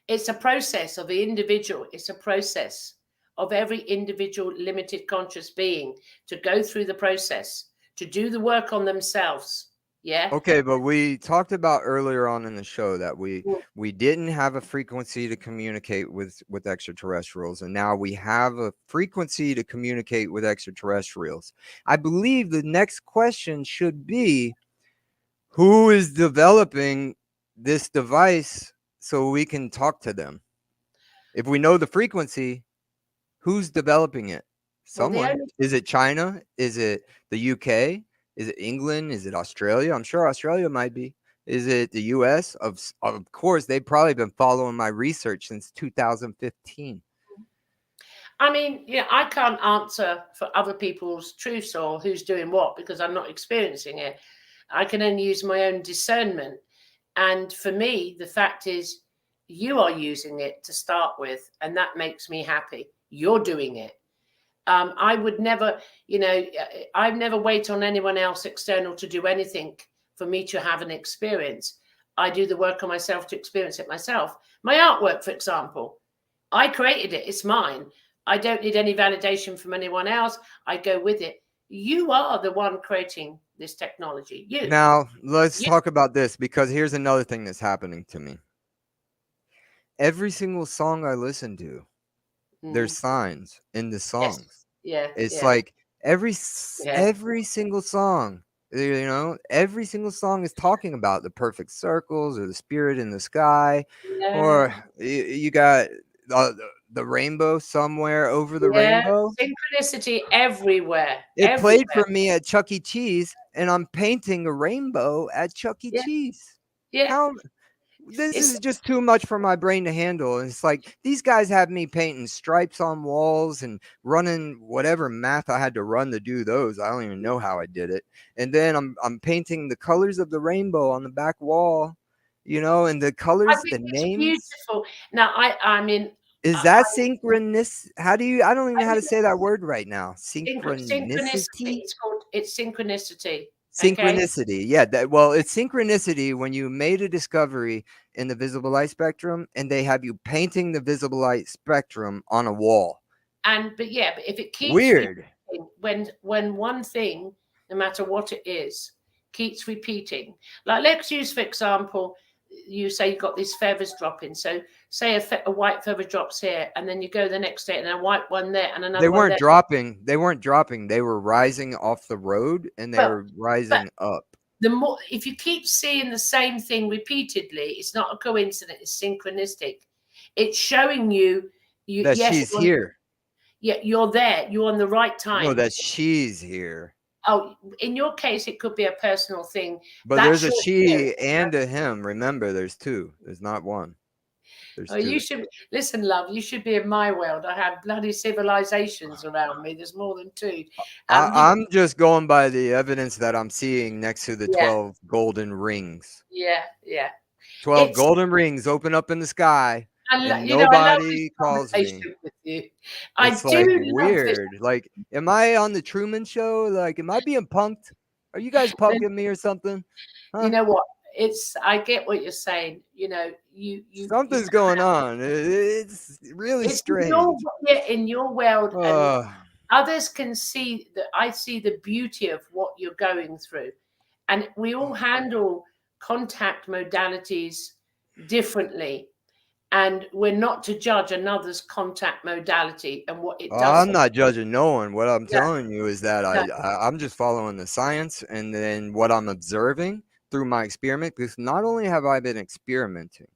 It's a process of the individual. It's a process of every individual limited conscious being to go through the process, to do the work on themselves. Yeah. Okay, but we talked about earlier on in the show that Mm. we didn't have a frequency to communicate with extraterrestrials, and now we have a frequency to communicate with extraterrestrials. I believe the next question should be, who is developing this device so we can talk to them? If we know the frequency, who's developing it? Well, the Someone. only Is it China? Is it the UK? Is it England? Is it Australia? I'm sure Australia might be. Is it the US? Of course, they've probably been following my research since 2015. I mean, yeah, I can't answer for other people's truths or who's doing what because I'm not experiencing it. I can only use my own discernment. And for me, the fact is, you are using it to start with, and that makes me happy. You're doing it. I would never, I'd never wait on anyone else external to do anything for me to have an experience. I do the work on myself to experience it myself. My artwork, for example, I created it. It's mine. I don't need any validation from anyone else. I go with it. You are the one creating this technology. You. Now, let's You. talk about this, because here's another thing that's happening to me. Every single song I listen to, there's Mm. signs in the Yes. songs. Yeah. It's Yeah. like Yeah. every single song, every single song is talking about the perfect circles or the spirit in the sky, Yeah. or you got the rainbow somewhere over the Yeah. rainbow. Synchronicity everywhere. It played Everywhere. for me at Chuck E. Cheese, and I'm painting a rainbow at Chuck E. Yeah. Cheese. Yeah. How this It's is just too much for my brain to handle. And it's like these guys have me painting stripes on walls and running whatever math I had to run to do those. I don't even know how I did it. And then I'm painting the colors of the rainbow on the back wall, and the I colors, think the it's names. beautiful. Now, I mean, Is that synchronous? How do you? I don't even know I how to think say that word right now. synchronicity. Synchronicity. It's synchronicity. Okay. Synchronicity. Yeah, well, it's synchronicity when you made a discovery in the visible light spectrum and they have you painting the visible light spectrum on a wall. But if it keeps Weird. repeating, when one thing, no matter what it is, keeps repeating. Like, let's use, for example, you say you've got these feathers dropping. So say a white feather drops here, and then you go the next day and a white one there and They another one weren't there. dropping. They weren't dropping. They were rising off the road and they Well, were but rising up. the more, if you keep seeing the same thing repeatedly, it's not a coincidence, it's synchronistic. It's showing you That yes, she's here. you're there, you're on the right No, time. that she's here. Oh, in your case, it could be a personal thing. But That's there's a your she spirit. and a him. Remember, there's two. There's not one. There's Oh, you two. should listen, love. You should be in my world. I have bloody civilizations around me. There's more than two. I'm just going by the evidence that I'm seeing next to the Yeah, 12 golden rings. yeah. 12 It's golden rings open up in the sky, and I love this nobody calls me. conversation with you. I It's like do love this. weird. Like, am I on the Truman Show? Like, am I being punked? Are you guys punking me or something? You Huh? know what? I get what you're saying. You know, you Something's going on. It's really it's strange. in your world, and Uh, others can see that. I see the beauty of what you're going through, and we all handle contact modalities differently, and we're not to judge another's contact modality and what it does. I'm not judging no one. What I'm Yeah, telling you is that no, I'm just following the science and then what I'm observing through my experiment. Because not only have I been experimenting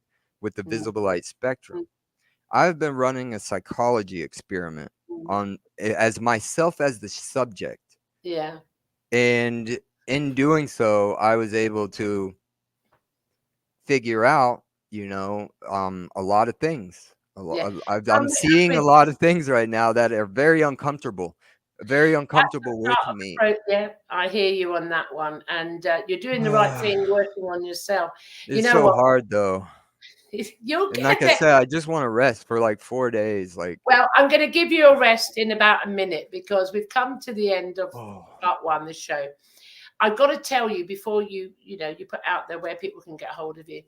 with the mm, visible light spectrum, mm, I've been running a psychology experiment mm. on as myself as the subject. Yeah, And in doing so, I was able to figure out, a lot of things. yeah. I'm seeing a lot of things right now that are very uncomfortable with me. Yeah, I hear you on that one, and you're doing the right thing, working on yourself. You It's know so what? hard though. You'll And like get I it. said, I just want to rest for like 4 days. Like, Well, I'm going to give you a rest in about a minute because we've come to the end of oh, part one, the show. I've got to tell you before you put out there where people can get hold of you.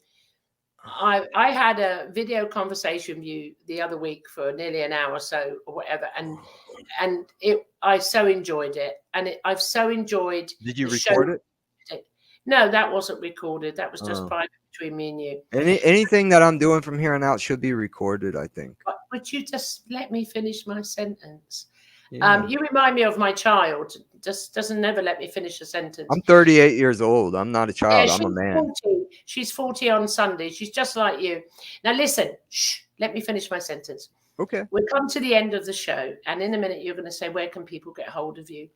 I had a video conversation with you the other week for nearly an hour or so or whatever, and I so enjoyed it, and I've so enjoyed did you the show. record it? No, that wasn't recorded. That was just Oh. private between me and you. Anything that I'm doing from here on out should be recorded, I think. But would you just let me finish my sentence? Yeah. You remind me of my child. Just doesn't never let me finish a sentence. I'm 38 years old. I'm not a Yeah, child. I'm a she's man. 40. She's 40 on Sunday. She's just like you. Now listen, shh, let me finish my sentence. Okay. We've come to the end of the show, and in a minute you're going to say, where can people get hold of you?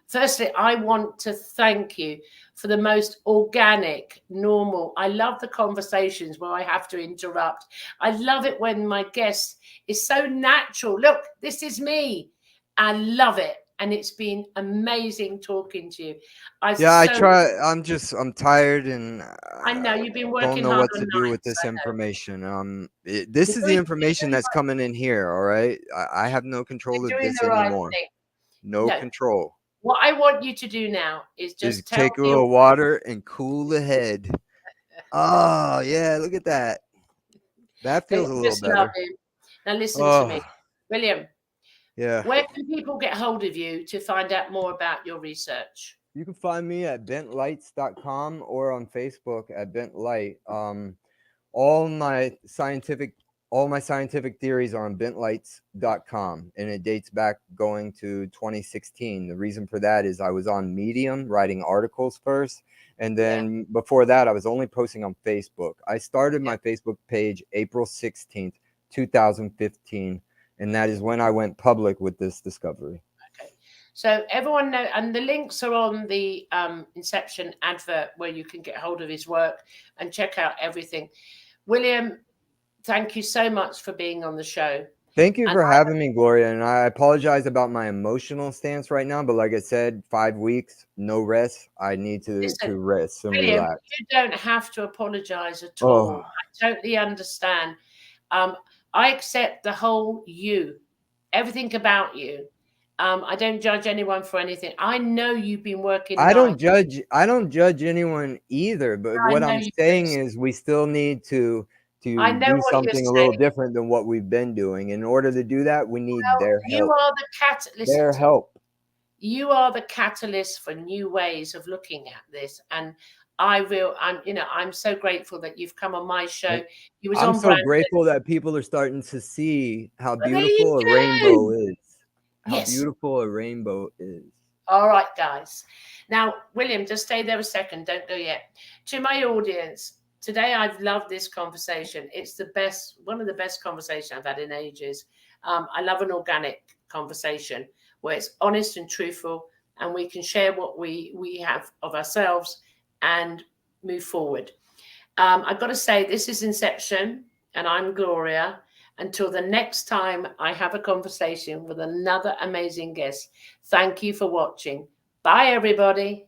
Firstly, I want to thank you for the most organic, normal. I love the conversations where I have to interrupt. I love it when my guest is so natural. Look, this is me. I love it. And it's been amazing talking to you. I try. I'm tired and I know you've been don't working know hard what on to do with nights. this I know. information. This is the You're information doing that's coming in here. All right. I have no control of this the right anymore. thing. No No, control. what I want you to do now is Just just tell take a me. little water and cool the head. Oh yeah, look at that. That I feels a little just love better. him. Now listen to me, Oh William. yeah. Where can people get hold of you to find out more about your research? You can find me at bentlights.com or on Facebook at bentlight. All my scientific theories are on bentlights.com, and it dates back going to 2016. The reason for that is I was on Medium writing articles first, and then before that I was only posting on Facebook. I started my Facebook page April 16th 2015, and that is when I went public with this discovery. Okay. So everyone know, and the links are on the Inception advert where you can get hold of his work and check out everything. William, thank you so much for being on the show. Thank you And for having me, Gloria. And I apologize about my emotional stance right now, but like I said, 5 weeks, no rest. I need to listen, rest and William, relax. you don't have to apologize at Oh, all. I totally understand. I accept the whole you, everything about you. I don't judge anyone for anything. I know you've been working I don't nights. judge anyone either, but I what know I'm you saying do. is we still need to I know do what you're something a little saying. different than what we've been doing. In order to do that, we need Well, their you help. are the listen Their to me. help. You are the catalyst for new ways of looking at this. And I'm so grateful that you've come on my show. You was I'm on so Brandon. grateful that people are starting to see how Well, there you beautiful a rainbow go. is. How Yes. beautiful a rainbow is. All right, guys. Now, William, just stay there a second. Don't go yet. To my audience, today I've loved this conversation. It's the best, one of the best conversations I've had in ages. I love an organic conversation where it's honest and truthful, and we can share what we have of ourselves and move forward. I've got to say, this is Inception, and I'm Gloria. Until the next time I have a conversation with another amazing guest, thank you for watching. Bye, everybody.